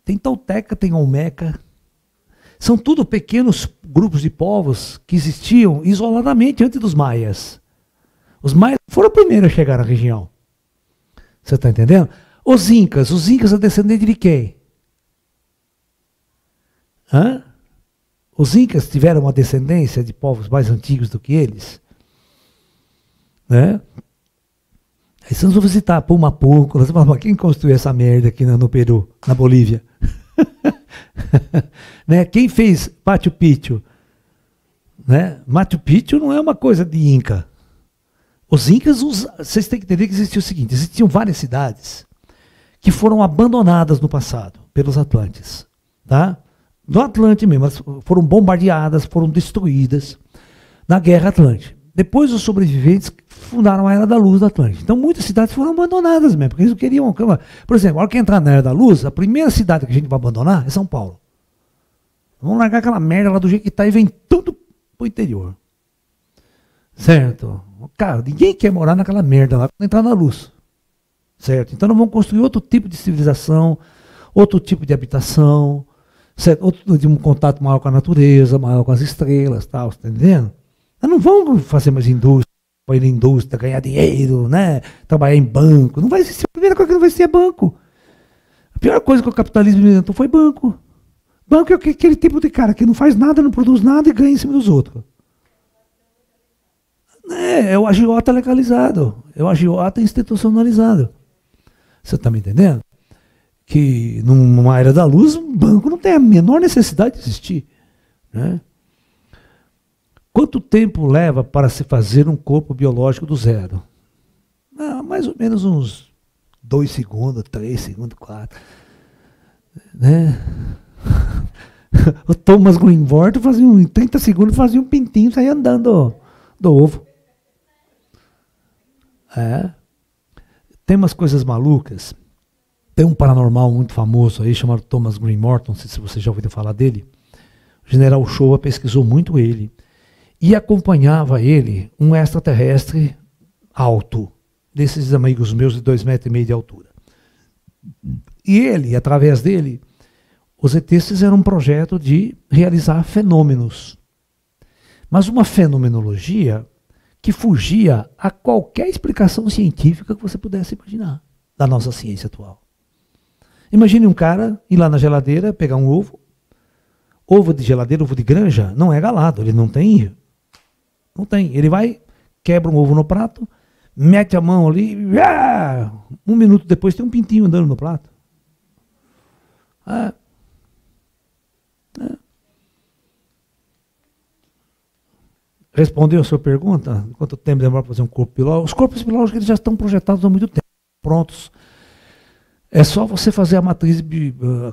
Tem tolteca, tem olmeca. São tudo pequenos grupos de povos que existiam isoladamente antes dos maias. Os maias foram os primeiros a chegar na região. Você está entendendo? Os incas é descendente de quem? Hã? Os incas tiveram uma descendência de povos mais antigos do que eles? Né? Aí vocês vão visitar Pumapunco, você fala, quem construiu essa merda aqui no Peru, na Bolívia? Né? Quem fez Machu Picchu? Né? Machu Picchu não é uma coisa de Inca. Os Incas, vocês têm que entender que existia o seguinte, existiam várias cidades que foram abandonadas no passado pelos Atlantes. Tá? No Atlante mesmo, elas foram bombardeadas, foram destruídas na Guerra Atlântica. Depois os sobreviventes fundaram a Era da Luz da Atlântida. Então muitas cidades foram abandonadas mesmo, porque eles não queriam... Por exemplo, a hora que entrar na Era da Luz, a primeira cidade que a gente vai abandonar é São Paulo. Vamos largar aquela merda lá do jeito que está e vem tudo pro interior. Certo? Cara, ninguém quer morar naquela merda lá quando entrar na luz. Certo? Então nós vamos construir outro tipo de civilização, outro tipo de habitação, certo? Outro de um contato maior com a natureza, maior com as estrelas, tal, tá entendendo? Nós não vamos fazer mais indústria, ir na indústria, ganhar dinheiro, né? Trabalhar em banco. Não vai existir, a primeira coisa que não vai existir é banco. A pior coisa que o capitalismo inventou foi banco. Banco é aquele tipo de cara que não faz nada, não produz nada e ganha em cima dos outros. É o agiota legalizado, é o agiota institucionalizado. Você está me entendendo? Que numa era da luz, um banco não tem a menor necessidade de existir. Né? Quanto tempo leva para se fazer um corpo biológico do zero? Mais ou menos uns 2 segundos, 3 segundos, 4. Né? O Thomas Greenborn fazia em 30 segundos fazia um pintinho e saía andando do ovo. Tem umas coisas malucas. Tem um paranormal muito famoso aí chamado Thomas Green Morton, não sei se você já ouviu falar dele. O General Showa pesquisou muito ele e acompanhava ele um extraterrestre alto, desses amigos meus de 2,5 metros de altura. E ele, através dele, os ETs fizeram um projeto de realizar fenômenos. Mas uma fenomenologia que fugia a qualquer explicação científica que você pudesse imaginar da nossa ciência atual. Imagine um cara ir lá na geladeira, pegar um ovo. Ovo de geladeira, ovo de granja, não é galado, ele não tem. Não tem. Ele vai, quebra um ovo no prato, mete a mão ali, um minuto depois tem um pintinho andando no prato. Respondeu a sua pergunta? Quanto tempo demora para fazer um corpo biológico? Os corpos biológicos eles já estão projetados há muito tempo, prontos. É só você fazer a matriz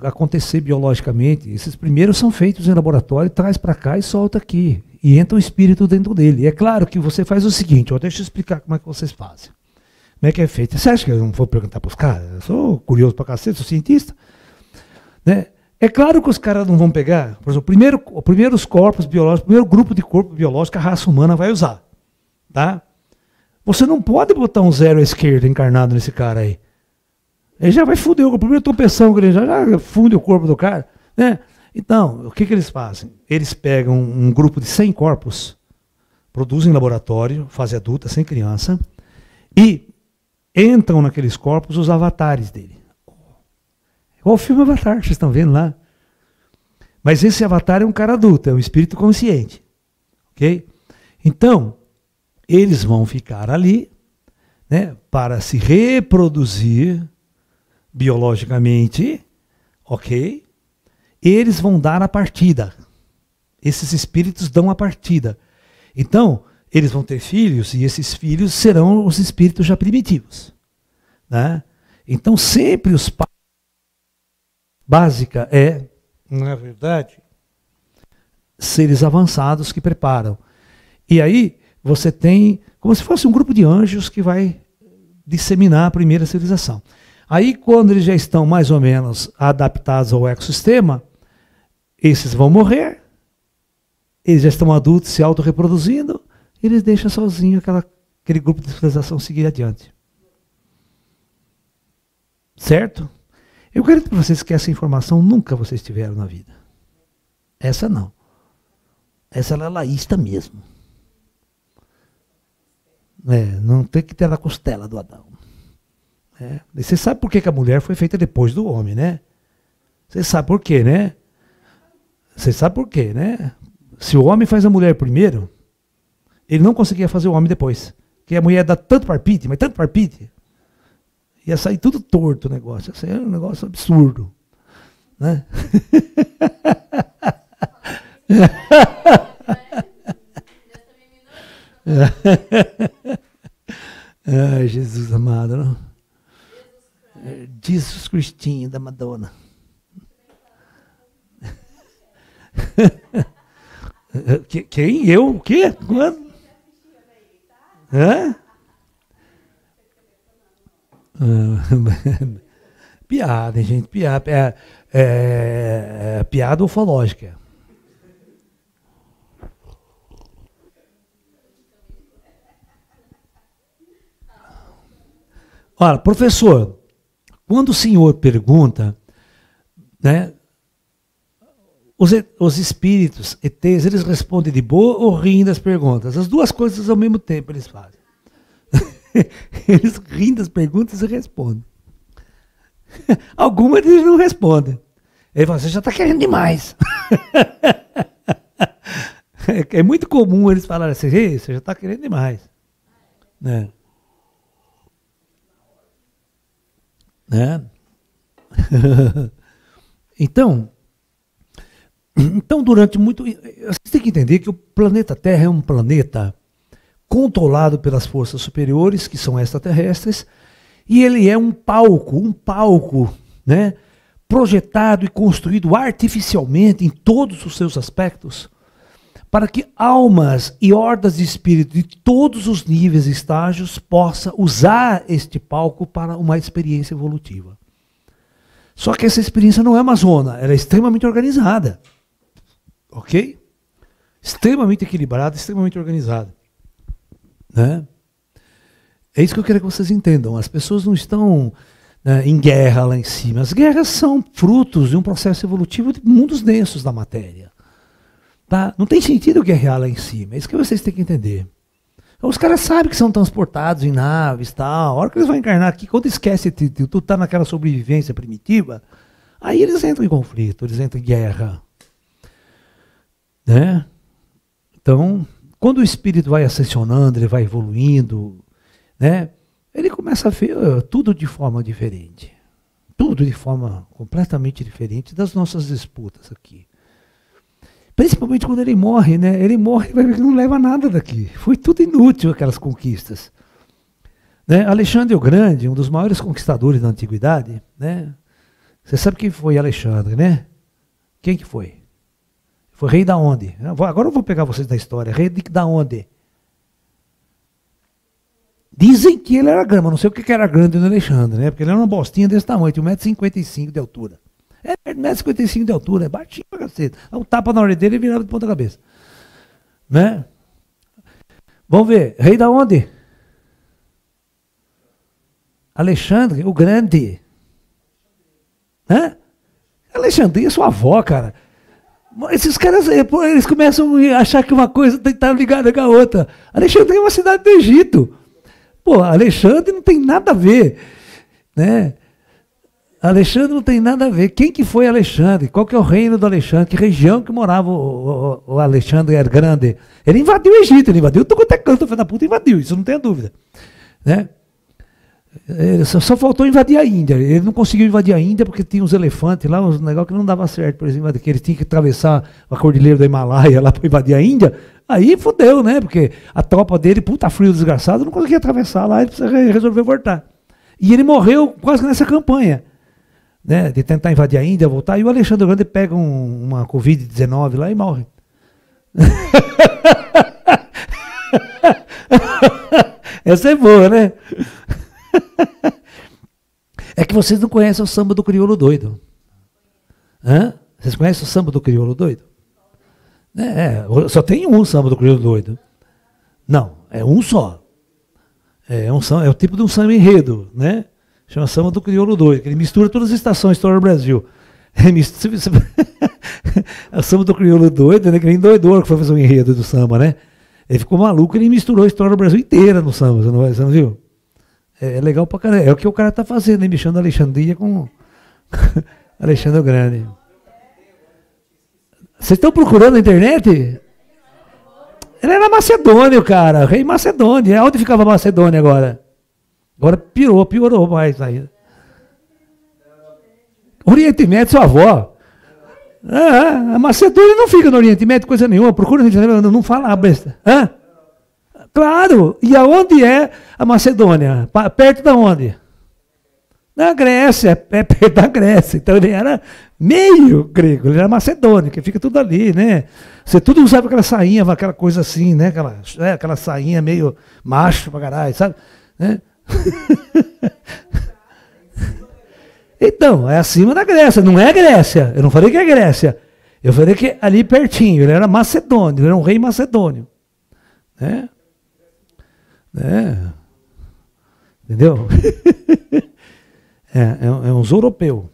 acontecer biologicamente. Esses primeiros são feitos em laboratório, traz para cá e solta aqui. E entra o espírito dentro dele. E é claro que você faz o seguinte, deixa eu explicar como é que vocês fazem. Como é que é feito? Você acha que eu não vou perguntar para os caras? Eu sou curioso para cacete, sou cientista. Né? É claro que os caras não vão pegar, por exemplo, primeiros corpos biológicos, o primeiro grupo de corpo biológico que a raça humana vai usar. Tá? Você não pode botar um zero à esquerda encarnado nesse cara aí. Ele já vai foder o primeiro tropeção que ele já funde o corpo do cara. Né? Então, o que eles fazem? Eles pegam um grupo de 100 corpos, produzem em laboratório, fase adulta, sem criança, e entram naqueles corpos os avatares dele. Igual o filme Avatar, vocês estão vendo lá. Mas esse avatar é um cara adulto, é um espírito consciente. Ok? Então, eles vão ficar ali, né, para se reproduzir biologicamente, ok? Eles vão dar a partida. Esses espíritos dão a partida. Então, eles vão ter filhos, e esses filhos serão os espíritos já primitivos. Né? Então, sempre os pais básica é, na verdade, seres avançados que preparam. E aí você tem como se fosse um grupo de anjos que vai disseminar a primeira civilização. Aí quando eles já estão mais ou menos adaptados ao ecossistema, esses vão morrer, eles já estão adultos se autorreproduzindo, eles deixam sozinho aquele grupo de civilização seguir adiante. Certo? Eu garanto para vocês que essa informação nunca vocês tiveram na vida. Essa não. Essa ela é laísta mesmo. Não tem que ter na costela do Adão. E você sabe por que a mulher foi feita depois do homem, né? Você sabe por quê, né? Você sabe por quê, né? Se o homem faz a mulher primeiro, ele não conseguia fazer o homem depois. Porque a mulher dá tanto parpite, mas tanto parpite, ia sair tudo torto o negócio. Ia sair um negócio absurdo. Né? Ai, Jesus amado. Não? Jesus Cristinho da Madonna. Quem? Eu? O quê? Quando? Hã? Piada, hein, gente? Piada ufológica. Olha, professor, quando o senhor pergunta, né, os espíritos, ETs, eles respondem de boa ou riem das perguntas? As duas coisas ao mesmo tempo eles fazem. Eles riem das perguntas e respondem. Algumas eles não respondem. Ele fala, você já está querendo demais. É muito comum eles falarem assim, ei, você já está querendo demais. Né? Então, durante muito... Vocês têm que entender que o planeta Terra é um planeta controlado pelas forças superiores, que são extraterrestres, e ele é um palco, né, projetado e construído artificialmente em todos os seus aspectos, para que almas e hordas de espíritos de todos os níveis e estágios possam usar este palco para uma experiência evolutiva. Só que essa experiência não é amazona, ela é extremamente organizada. Ok? Extremamente equilibrada, extremamente organizada. Né? É isso que eu quero que vocês entendam. As pessoas não estão, né, em guerra lá em cima. As guerras são frutos de um processo evolutivo de mundos densos da matéria. Tá? Não tem sentido guerrear lá em cima. É isso que vocês têm que entender. Os caras sabem que são transportados em naves, tal. A hora que eles vão encarnar aqui, quando esquece de tudo, tá naquela sobrevivência primitiva, aí eles entram em conflito, eles entram em guerra. Né? Então, quando o espírito vai ascensionando, ele vai evoluindo, né? Ele começa a ver tudo de forma diferente. Tudo de forma completamente diferente das nossas disputas aqui. Principalmente quando ele morre, né? Ele morre e vai ver que não leva nada daqui. Foi tudo inútil aquelas conquistas. Né? Alexandre o Grande, um dos maiores conquistadores da antiguidade, né? Você sabe quem foi Alexandre, né? Quem que foi? Foi rei da onde? Agora eu vou pegar vocês da história. Rei da onde? Dizem que ele era grande, mas não sei o que era grande no Alexandre, né? Porque ele era uma bostinha desse tamanho, tinha 1,55 m de altura. 1,55 m de altura, é baixinho pra cacete. Dá um tapa na orelha dele e virava de ponta cabeça. Né? Vamos ver, rei da onde? Alexandre, o Grande. Hã? Alexandria é sua avó, cara. Esses caras, eles começam a achar que uma coisa está ligada com a outra. Alexandria é uma cidade do Egito. Pô, Alexandre não tem nada a ver. Né? Alexandre não tem nada a ver. Quem que foi Alexandre? Qual que é o reino do Alexandre? Que região que morava o Alexandre era grande? Ele invadiu o Egito, ele invadiu tudo quanto é canto, filho da puta, invadiu, isso não tem dúvida. Né? Ele só faltou invadir a Índia. Ele não conseguiu invadir a Índia porque tinha uns elefantes lá, uns negócios que não dava certo, por exemplo, que ele tinha que atravessar a cordilheira do Himalaia lá para invadir a Índia. Aí fodeu, né? Porque a tropa dele, puta frio desgraçado, não conseguia atravessar lá, ele resolveu voltar. E ele morreu quase nessa campanha, né? De tentar invadir a Índia, voltar, e o Alexandre o Grande pega uma Covid-19 lá e morre. Essa é boa, né? É que vocês não conhecem o samba do crioulo doido. Hã? Vocês conhecem o samba do crioulo doido? Só tem um samba do crioulo doido. Não, é um só. É o tipo de um samba enredo, né? Chama samba do crioulo doido, que ele mistura todas as estações do Brasil. O samba do crioulo doido, né? Que nem doidor que foi fazer um enredo do samba, né? Ele ficou maluco e ele misturou a história do Brasil inteira no samba, você não viu? É legal pra caramba. É o que o cara tá fazendo, né? Mexendo Alexandria com Alexandre o Grande. Vocês estão procurando na internet? Ele era macedônio, cara. Rei Macedônia. Onde ficava a Macedônia agora? Agora piorou mais ainda. Oriente Médio, sua avó. A Macedônia não fica no Oriente Médio, coisa nenhuma. Procura na internet, não fala a besta. Claro. E aonde é a Macedônia? Perto de onde? Na Grécia, é perto da Grécia. Então ele era meio grego, ele era macedônio, que fica tudo ali, né? Você tudo usava aquela sainha, aquela coisa assim, né? Aquela sainha meio macho pra caralho, sabe? Né? Então, é acima da Grécia, não é Grécia. Eu não falei que é Grécia. Eu falei que é ali pertinho, ele era macedônio, ele era um rei macedônio. Né? Entendeu? É uns europeus.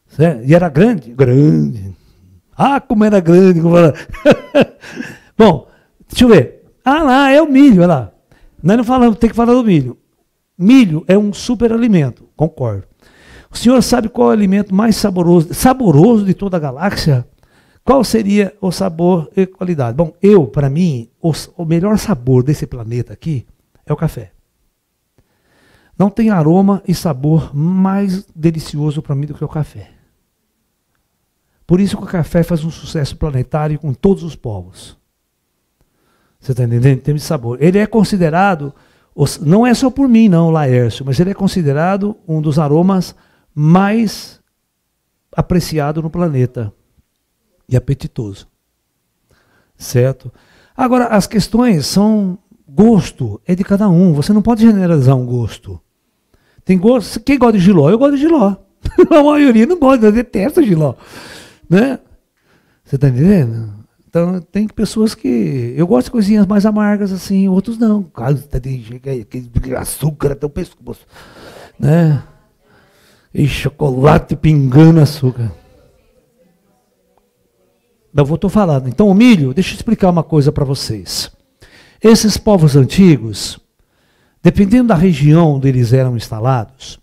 Certo? E era grande? Grande. Como era grande. Bom, deixa eu ver. Lá, é o milho, olha lá. Nós não falamos, tem que falar do milho. Milho é um super alimento, concordo. O senhor sabe qual é o alimento mais saboroso de toda a galáxia? Qual seria o sabor e qualidade? Bom, para mim, o melhor sabor desse planeta aqui é o café. Não tem aroma e sabor mais delicioso para mim do que o café. Por isso que o café faz um sucesso planetário com todos os povos. Você está entendendo? Em termos de sabor. Ele é considerado, não é só por mim não, Laércio, mas ele é considerado um dos aromas mais apreciado no planeta. E apetitoso. Certo? Agora, as questões são gosto, é de cada um. Você não pode generalizar um gosto. Tem gosto, quem gosta de jiló? Eu gosto de jiló. A maioria não gosta, eu detesto jiló. Né? Você está entendendo? Então, tem pessoas que... Eu gosto de coisinhas mais amargas, assim, outros não. Tem açúcar até o pescoço. Né? E chocolate pingando açúcar. Eu estou falando. Então, o milho, deixa eu explicar uma coisa para vocês. Esses povos antigos, dependendo da região onde eles eram instalados,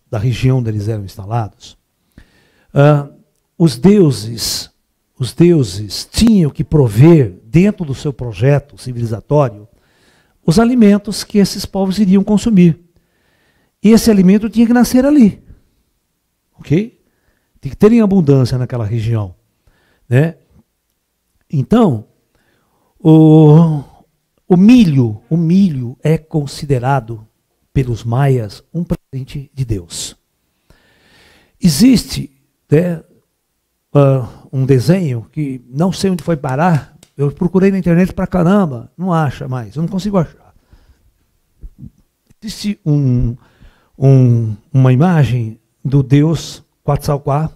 os deuses tinham que prover, dentro do seu projeto civilizatório, os alimentos que esses povos iriam consumir. E esse alimento tinha que nascer ali. Ok? Tem que ter em abundância naquela região. Né? Então, o milho é considerado pelos maias um presente de Deus. Existe, né, um desenho que não sei onde foi parar, eu procurei na internet pra caramba, não acha mais, eu não consigo achar. Existe uma imagem do deus Quetzalcoatl,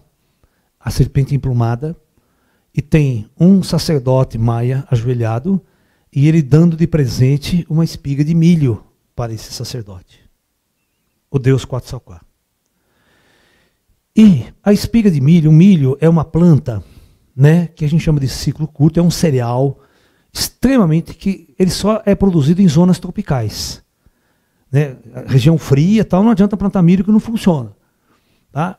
a serpente emplumada, e tem um sacerdote maia ajoelhado e ele dando de presente uma espiga de milho para esse sacerdote, o deus Quetzalcoatl. E a espiga de milho, o milho é uma planta, né, que a gente chama de ciclo curto, é um cereal extremamente que ele só é produzido em zonas tropicais. Né? Região fria, tal, não adianta plantar milho que não funciona. Tá?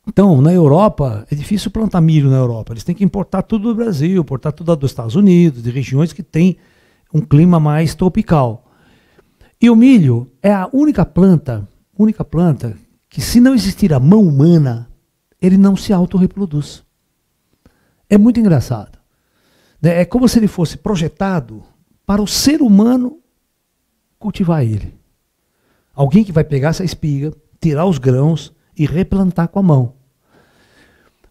Então, na Europa, é difícil plantar milho na Europa. Eles têm que importar tudo do Brasil, importar tudo dos Estados Unidos, de regiões que têm um clima mais tropical. E o milho é a única planta que, se não existir a mão humana, ele não se autorreproduz. É muito engraçado. É como se ele fosse projetado para o ser humano cultivar ele. Alguém que vai pegar essa espiga, tirar os grãos e replantar com a mão.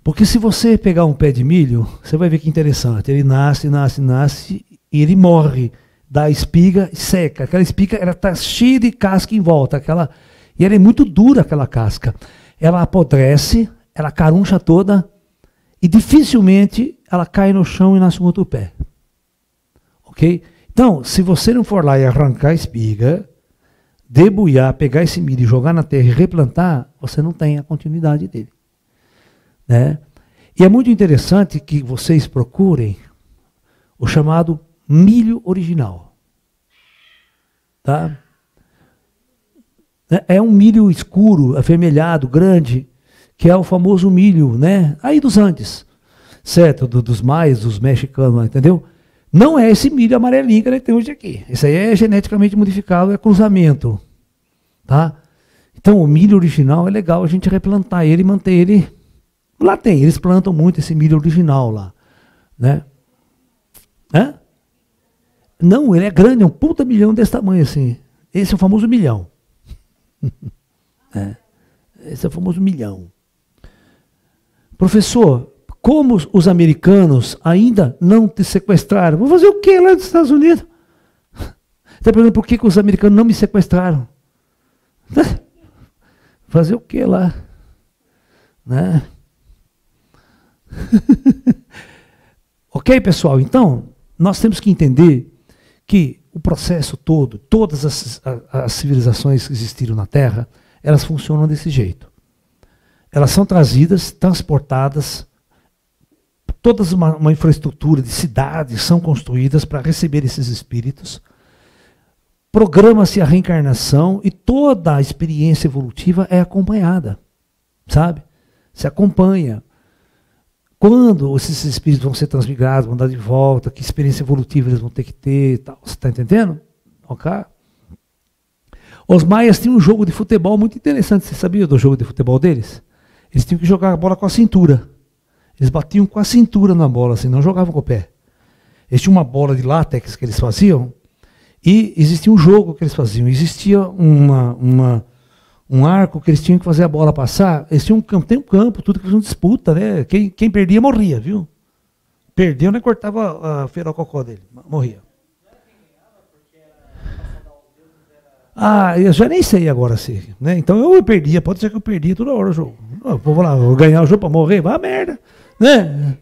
Porque se você pegar um pé de milho, você vai ver que interessante. Ele nasce e ele morre da espiga seca. Aquela espiga está cheia de casca em volta. E ela é muito dura, aquela casca. Ela apodrece, ela caruncha toda e dificilmente ela cai no chão e nasce um outro pé. Ok? Então, se você não for lá e arrancar a espiga, debulhar, pegar esse milho e jogar na terra e replantar, você não tem a continuidade dele. Né? E é muito interessante que vocês procurem o chamado milho original. Tá? É um milho escuro, avermelhado, grande, que é o famoso milho, né? Aí dos Andes, certo? Dos maias, dos mexicanos, entendeu? Não é esse milho amarelinho que a gente tem hoje aqui. Esse aí é geneticamente modificado, é cruzamento. Tá? Então o milho original é legal a gente replantar ele e manter ele. Lá tem, eles plantam muito esse milho original lá. Né? Hã? Não, ele é grande, é um puta milhão desse tamanho assim. Esse é o famoso milhão. Esse é o famoso milhão. Professor, como os americanos ainda não te sequestraram? Vou fazer o que lá nos Estados Unidos? Está perguntando por que os americanos não me sequestraram? Fazer o que lá? Né? Ok, pessoal? Então, nós temos que entender que o processo todo, todas as civilizações que existiram na Terra, elas funcionam desse jeito. Elas são trazidas, transportadas, todas uma infraestrutura de cidades são construídas para receber esses espíritos, programa-se a reencarnação e toda a experiência evolutiva é acompanhada, sabe? Se acompanha. Quando esses espíritos vão ser transmigrados, vão dar de volta, que experiência evolutiva eles vão ter que ter, tal. Você está entendendo? Ok? Os maias tinham um jogo de futebol muito interessante. Você sabia do jogo de futebol deles? Eles tinham que jogar a bola com a cintura. Eles batiam com a cintura na bola, assim, não jogavam com o pé. Eles tinham uma bola de látex que eles faziam e existia um jogo que eles faziam. Existia um arco que eles tinham que fazer a bola passar. Eles tinham tem um campo, tudo que faziam disputa, né? Quem perdia morria, viu? Perdeu, né? Cortava a ferococó dele, morria. Eu já nem sei agora se, né? Então eu perdia, pode ser que eu perdia toda hora o jogo. Vou lá, vou ganhar o jogo para morrer, vai a merda, né?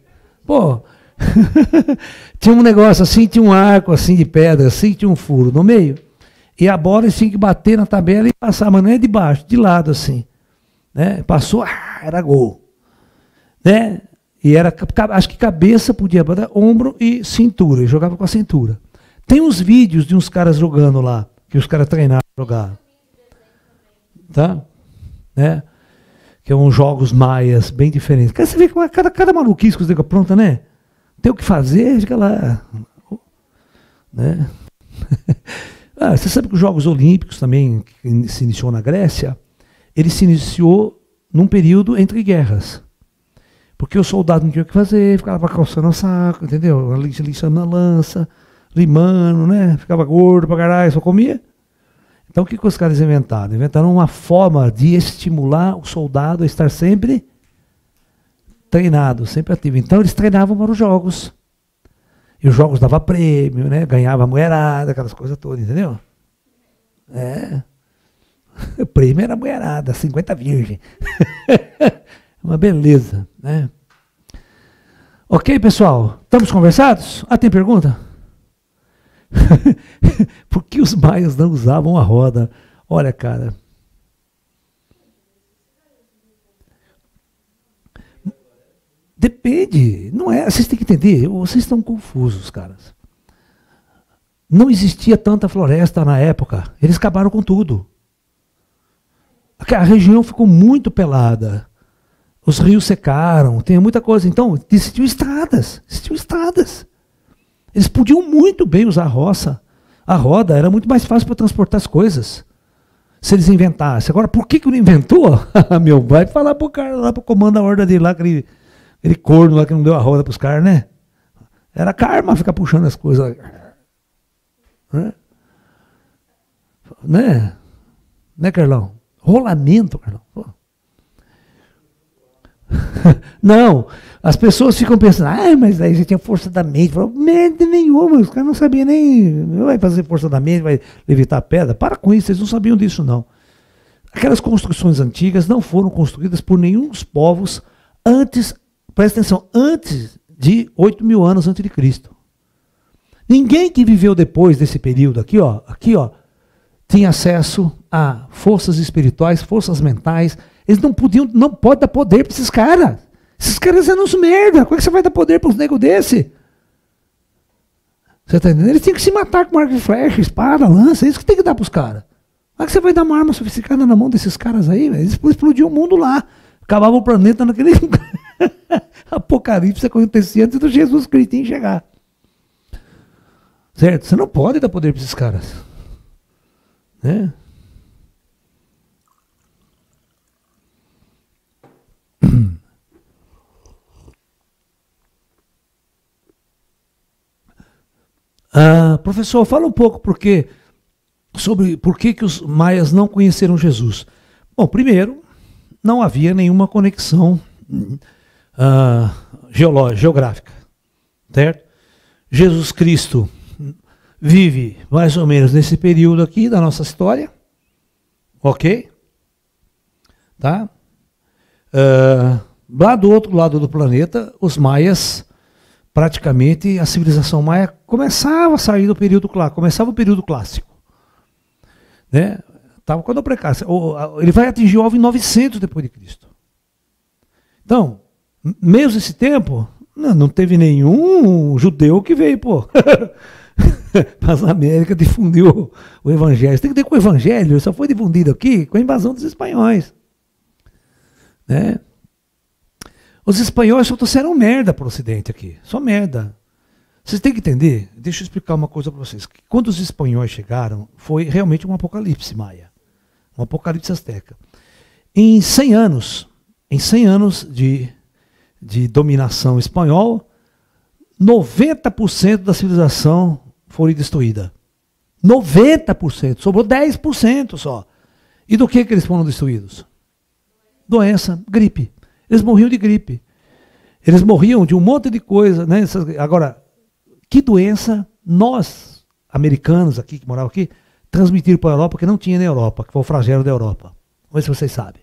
Pô, Tinha um negócio assim, tinha um arco assim de pedra, assim, tinha um furo no meio. E a bola eles tinham que bater na tabela e passar, mas não é de baixo, de lado assim. Né? Passou, era gol. Né? E era, acho que cabeça podia botar, ombro e cintura, e jogava com a cintura. Tem uns vídeos de uns caras jogando lá, que os caras treinaram a jogar. Tá? Né? Que são jogos maias bem diferentes. Você vê que cada maluquice que os negros pronta, né? Tem o que fazer, fica lá. Né? Você sabe que os Jogos Olímpicos também, que se iniciou na Grécia, ele se iniciou num período entre guerras. Porque o soldado não tinha o que fazer, ficava calçando o saco, entendeu? Lixando na lança, limando, né? Ficava gordo pra caralho, só comia. Então o que os caras inventaram? Inventaram uma forma de estimular o soldado a estar sempre treinado, sempre ativo. Então eles treinavam para os jogos. E os jogos davam prêmio, né? Ganhava mulherada, aquelas coisas todas, entendeu? O prêmio era mulherada, 50 virgem. Uma beleza, né? Ok, pessoal? Estamos conversados? Tem pergunta? Por que os maias não usavam a roda? Olha, cara. Depende. Não é, vocês têm que entender. Vocês estão confusos, caras. Não existia tanta floresta na época. Eles acabaram com tudo. A região ficou muito pelada. Os rios secaram, tem muita coisa. Então, existiam estradas. Eles podiam muito bem usar a roça. A roda era muito mais fácil para transportar as coisas. Se eles inventassem. Agora, por que não inventou? Meu, vai falar pro cara lá, pro comando da horda dele lá, aquele corno lá que não deu a roda pros caras, né? Era karma ficar puxando as coisas. Né? Né, Carlão? Rolamento, Carlão. Pô. Não, as pessoas ficam pensando, mas aí já tinha força da mente. Falo, merda nenhuma, os caras não sabiam nem. Vai fazer força da mente, vai levitar pedra. Para com isso, eles não sabiam disso, não. Aquelas construções antigas não foram construídas por nenhum dos povos antes, presta atenção, antes de 8.000 anos antes de Cristo. Ninguém que viveu depois desse período aqui, ó, tinha acesso a forças espirituais, forças mentais. Eles não pode dar poder para esses caras. Esses caras eram uns merda. Como é que você vai dar poder para uns negros desse? Você está entendendo? Eles tinham que se matar com arco e flecha, espada, lança. É isso que tem que dar para os caras. Como é que você vai dar uma arma sofisticada na mão desses caras aí? Eles explodiam o mundo lá. Acabava o planeta naquele apocalipse acontecia antes do Jesus Cristo chegar. Certo? Você não pode dar poder para esses caras. Né? Professor, fala um pouco sobre por que os maias não conheceram Jesus. Bom, primeiro, não havia nenhuma conexão geográfica, certo? Jesus Cristo vive mais ou menos nesse período aqui da nossa história, ok? Tá? Lá do outro lado do planeta, os maias, praticamente a civilização maia começava a sair do período clássico, começava o período clássico. Né? Quando ele vai atingir o alvo em 900 depois de Cristo. Então, mesmo esse tempo, não teve nenhum judeu que veio, para as Américas difundiu o evangelho. Você tem que ter que o evangelho só foi difundido aqui com a invasão dos espanhóis. Né? Os espanhóis só trouxeram merda para o Ocidente aqui. Só merda. Vocês têm que entender, deixa eu explicar uma coisa para vocês. Quando os espanhóis chegaram, foi realmente um apocalipse maia. Um apocalipse azteca. Em 100 anos de dominação espanhol, 90% da civilização foi destruída. 90%. Sobrou 10% só. E do que eles foram destruídos? Doença, gripe. Eles morriam de gripe. Eles morriam de um monte de coisa. Né? Agora, que doença nós, americanos aqui, que moravam aqui, transmitiram para a Europa, porque não tinha na Europa, que foi o flagelo da Europa. Vamos ver se vocês sabem.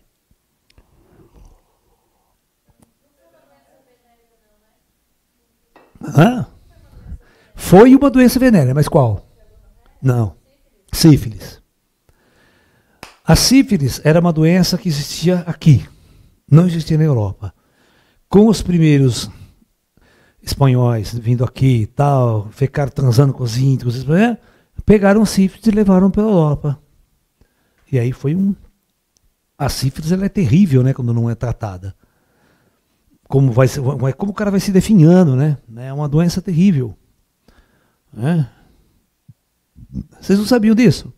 Hã? Foi uma doença venérea, mas qual? Não. Sífilis. A sífilis era uma doença que existia aqui, não existia na Europa. Com os primeiros espanhóis vindo aqui e tal, ficaram transando com os índios, pegaram sífilis e levaram pela Europa. E aí foi um... A sífilis ela é terrível, né, quando não é tratada. Como o cara vai se definhando, né? É uma doença terrível. Né? Vocês não sabiam disso?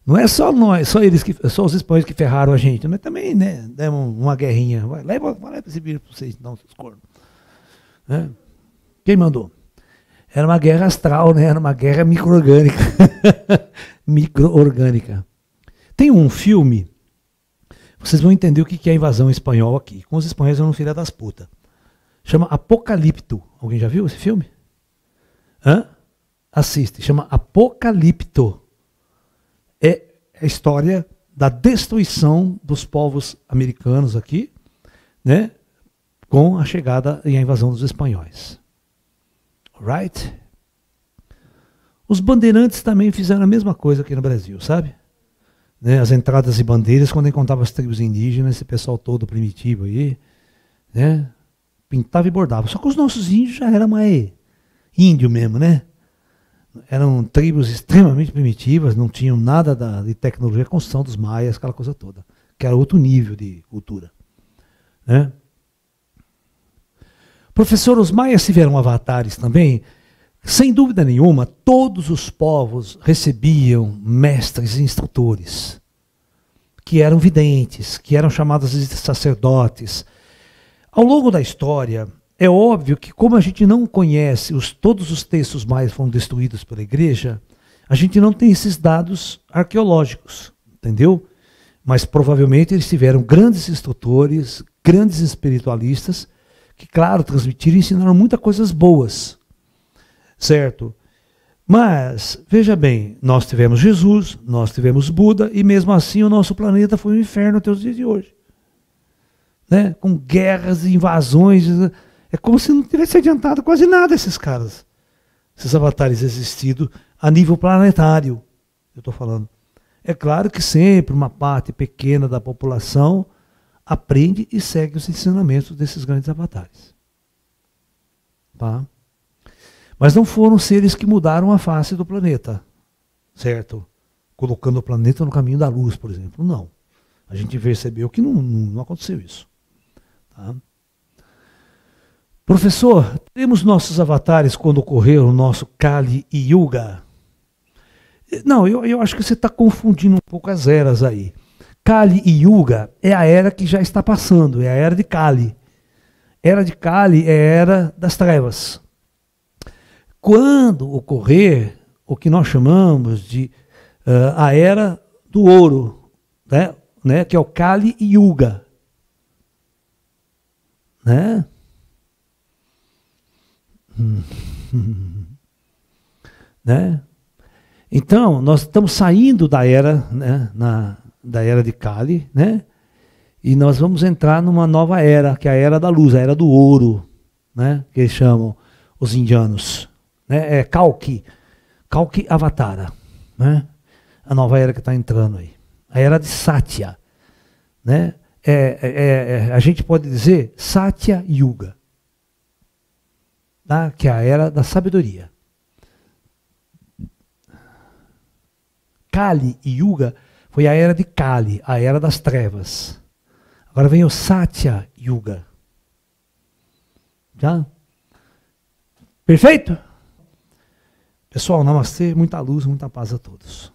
Não é só nós, só os espanhóis que ferraram a gente, mas também, né, demos uma guerrinha. Vai lá esse vírus para vocês, não, seus cornos. Né? Quem mandou? Era uma guerra astral, né? Era uma guerra micro-orgânica. Micro-orgânica. Tem um filme, vocês vão entender o que é a invasão espanhola aqui. Com os espanhóis eu não filha das putas. Chama Apocalipto. Alguém já viu esse filme? Hã? Assiste. Chama Apocalipto. É a história da destruição dos povos americanos aqui, né? Com a chegada e a invasão dos espanhóis. Right? Os bandeirantes também fizeram a mesma coisa aqui no Brasil, sabe? Né, as entradas e bandeiras, quando encontrava as tribos indígenas, esse pessoal todo primitivo aí, né, pintava e bordava. Só que os nossos índios já eram mais índio mesmo, né? Eram tribos extremamente primitivas, não tinham nada de tecnologia, a construção dos maias, aquela coisa toda, que era outro nível de cultura. Né? Professor, os maias tiveram avatares também? Sem dúvida nenhuma, todos os povos recebiam mestres e instrutores, que eram videntes, que eram chamados de sacerdotes. Ao longo da história, é óbvio que como a gente não conhece, todos os textos maias foram destruídos pela igreja, a gente não tem esses dados arqueológicos, entendeu? Mas provavelmente eles tiveram grandes instrutores, grandes espiritualistas, que, claro, transmitiram e ensinaram muitas coisas boas. Certo? Mas, veja bem, nós tivemos Jesus, nós tivemos Buda, e mesmo assim o nosso planeta foi um inferno até os dias de hoje. Né? Com guerras e invasões. É como se não tivesse adiantado quase nada esses caras. Esses avatares existido a nível planetário. Eu estou falando. É claro que sempre uma parte pequena da população aprende e segue os ensinamentos desses grandes avatares. Tá? Mas não foram seres que mudaram a face do planeta, certo? Colocando o planeta no caminho da luz, por exemplo. Não. A gente percebeu que não aconteceu isso. Tá? Professor, temos nossos avatares quando ocorreu o nosso Kali Yuga? Não, eu acho que você está confundindo um pouco as eras aí. Kali Yuga é a era que já está passando, é a era de Kali. Era de Kali é a era das trevas. Quando ocorrer o que nós chamamos de a era do ouro, né, que é o Kali Yuga. Né? Né? Então, nós estamos saindo da era, né, da era de Kali, né? E nós vamos entrar numa nova era, que é a era da luz, a era do ouro, né, que eles chamam os indianos. Né? É Kalki Avatara, né? A nova era que está entrando aí. A era de Satya. Né? A gente pode dizer Satya Yuga. Tá? Que é a era da sabedoria. Kali Yuga foi a era de Kali, a era das trevas. Agora vem o Satya Yuga. Já? Perfeito? Pessoal, namastê, muita luz, muita paz a todos.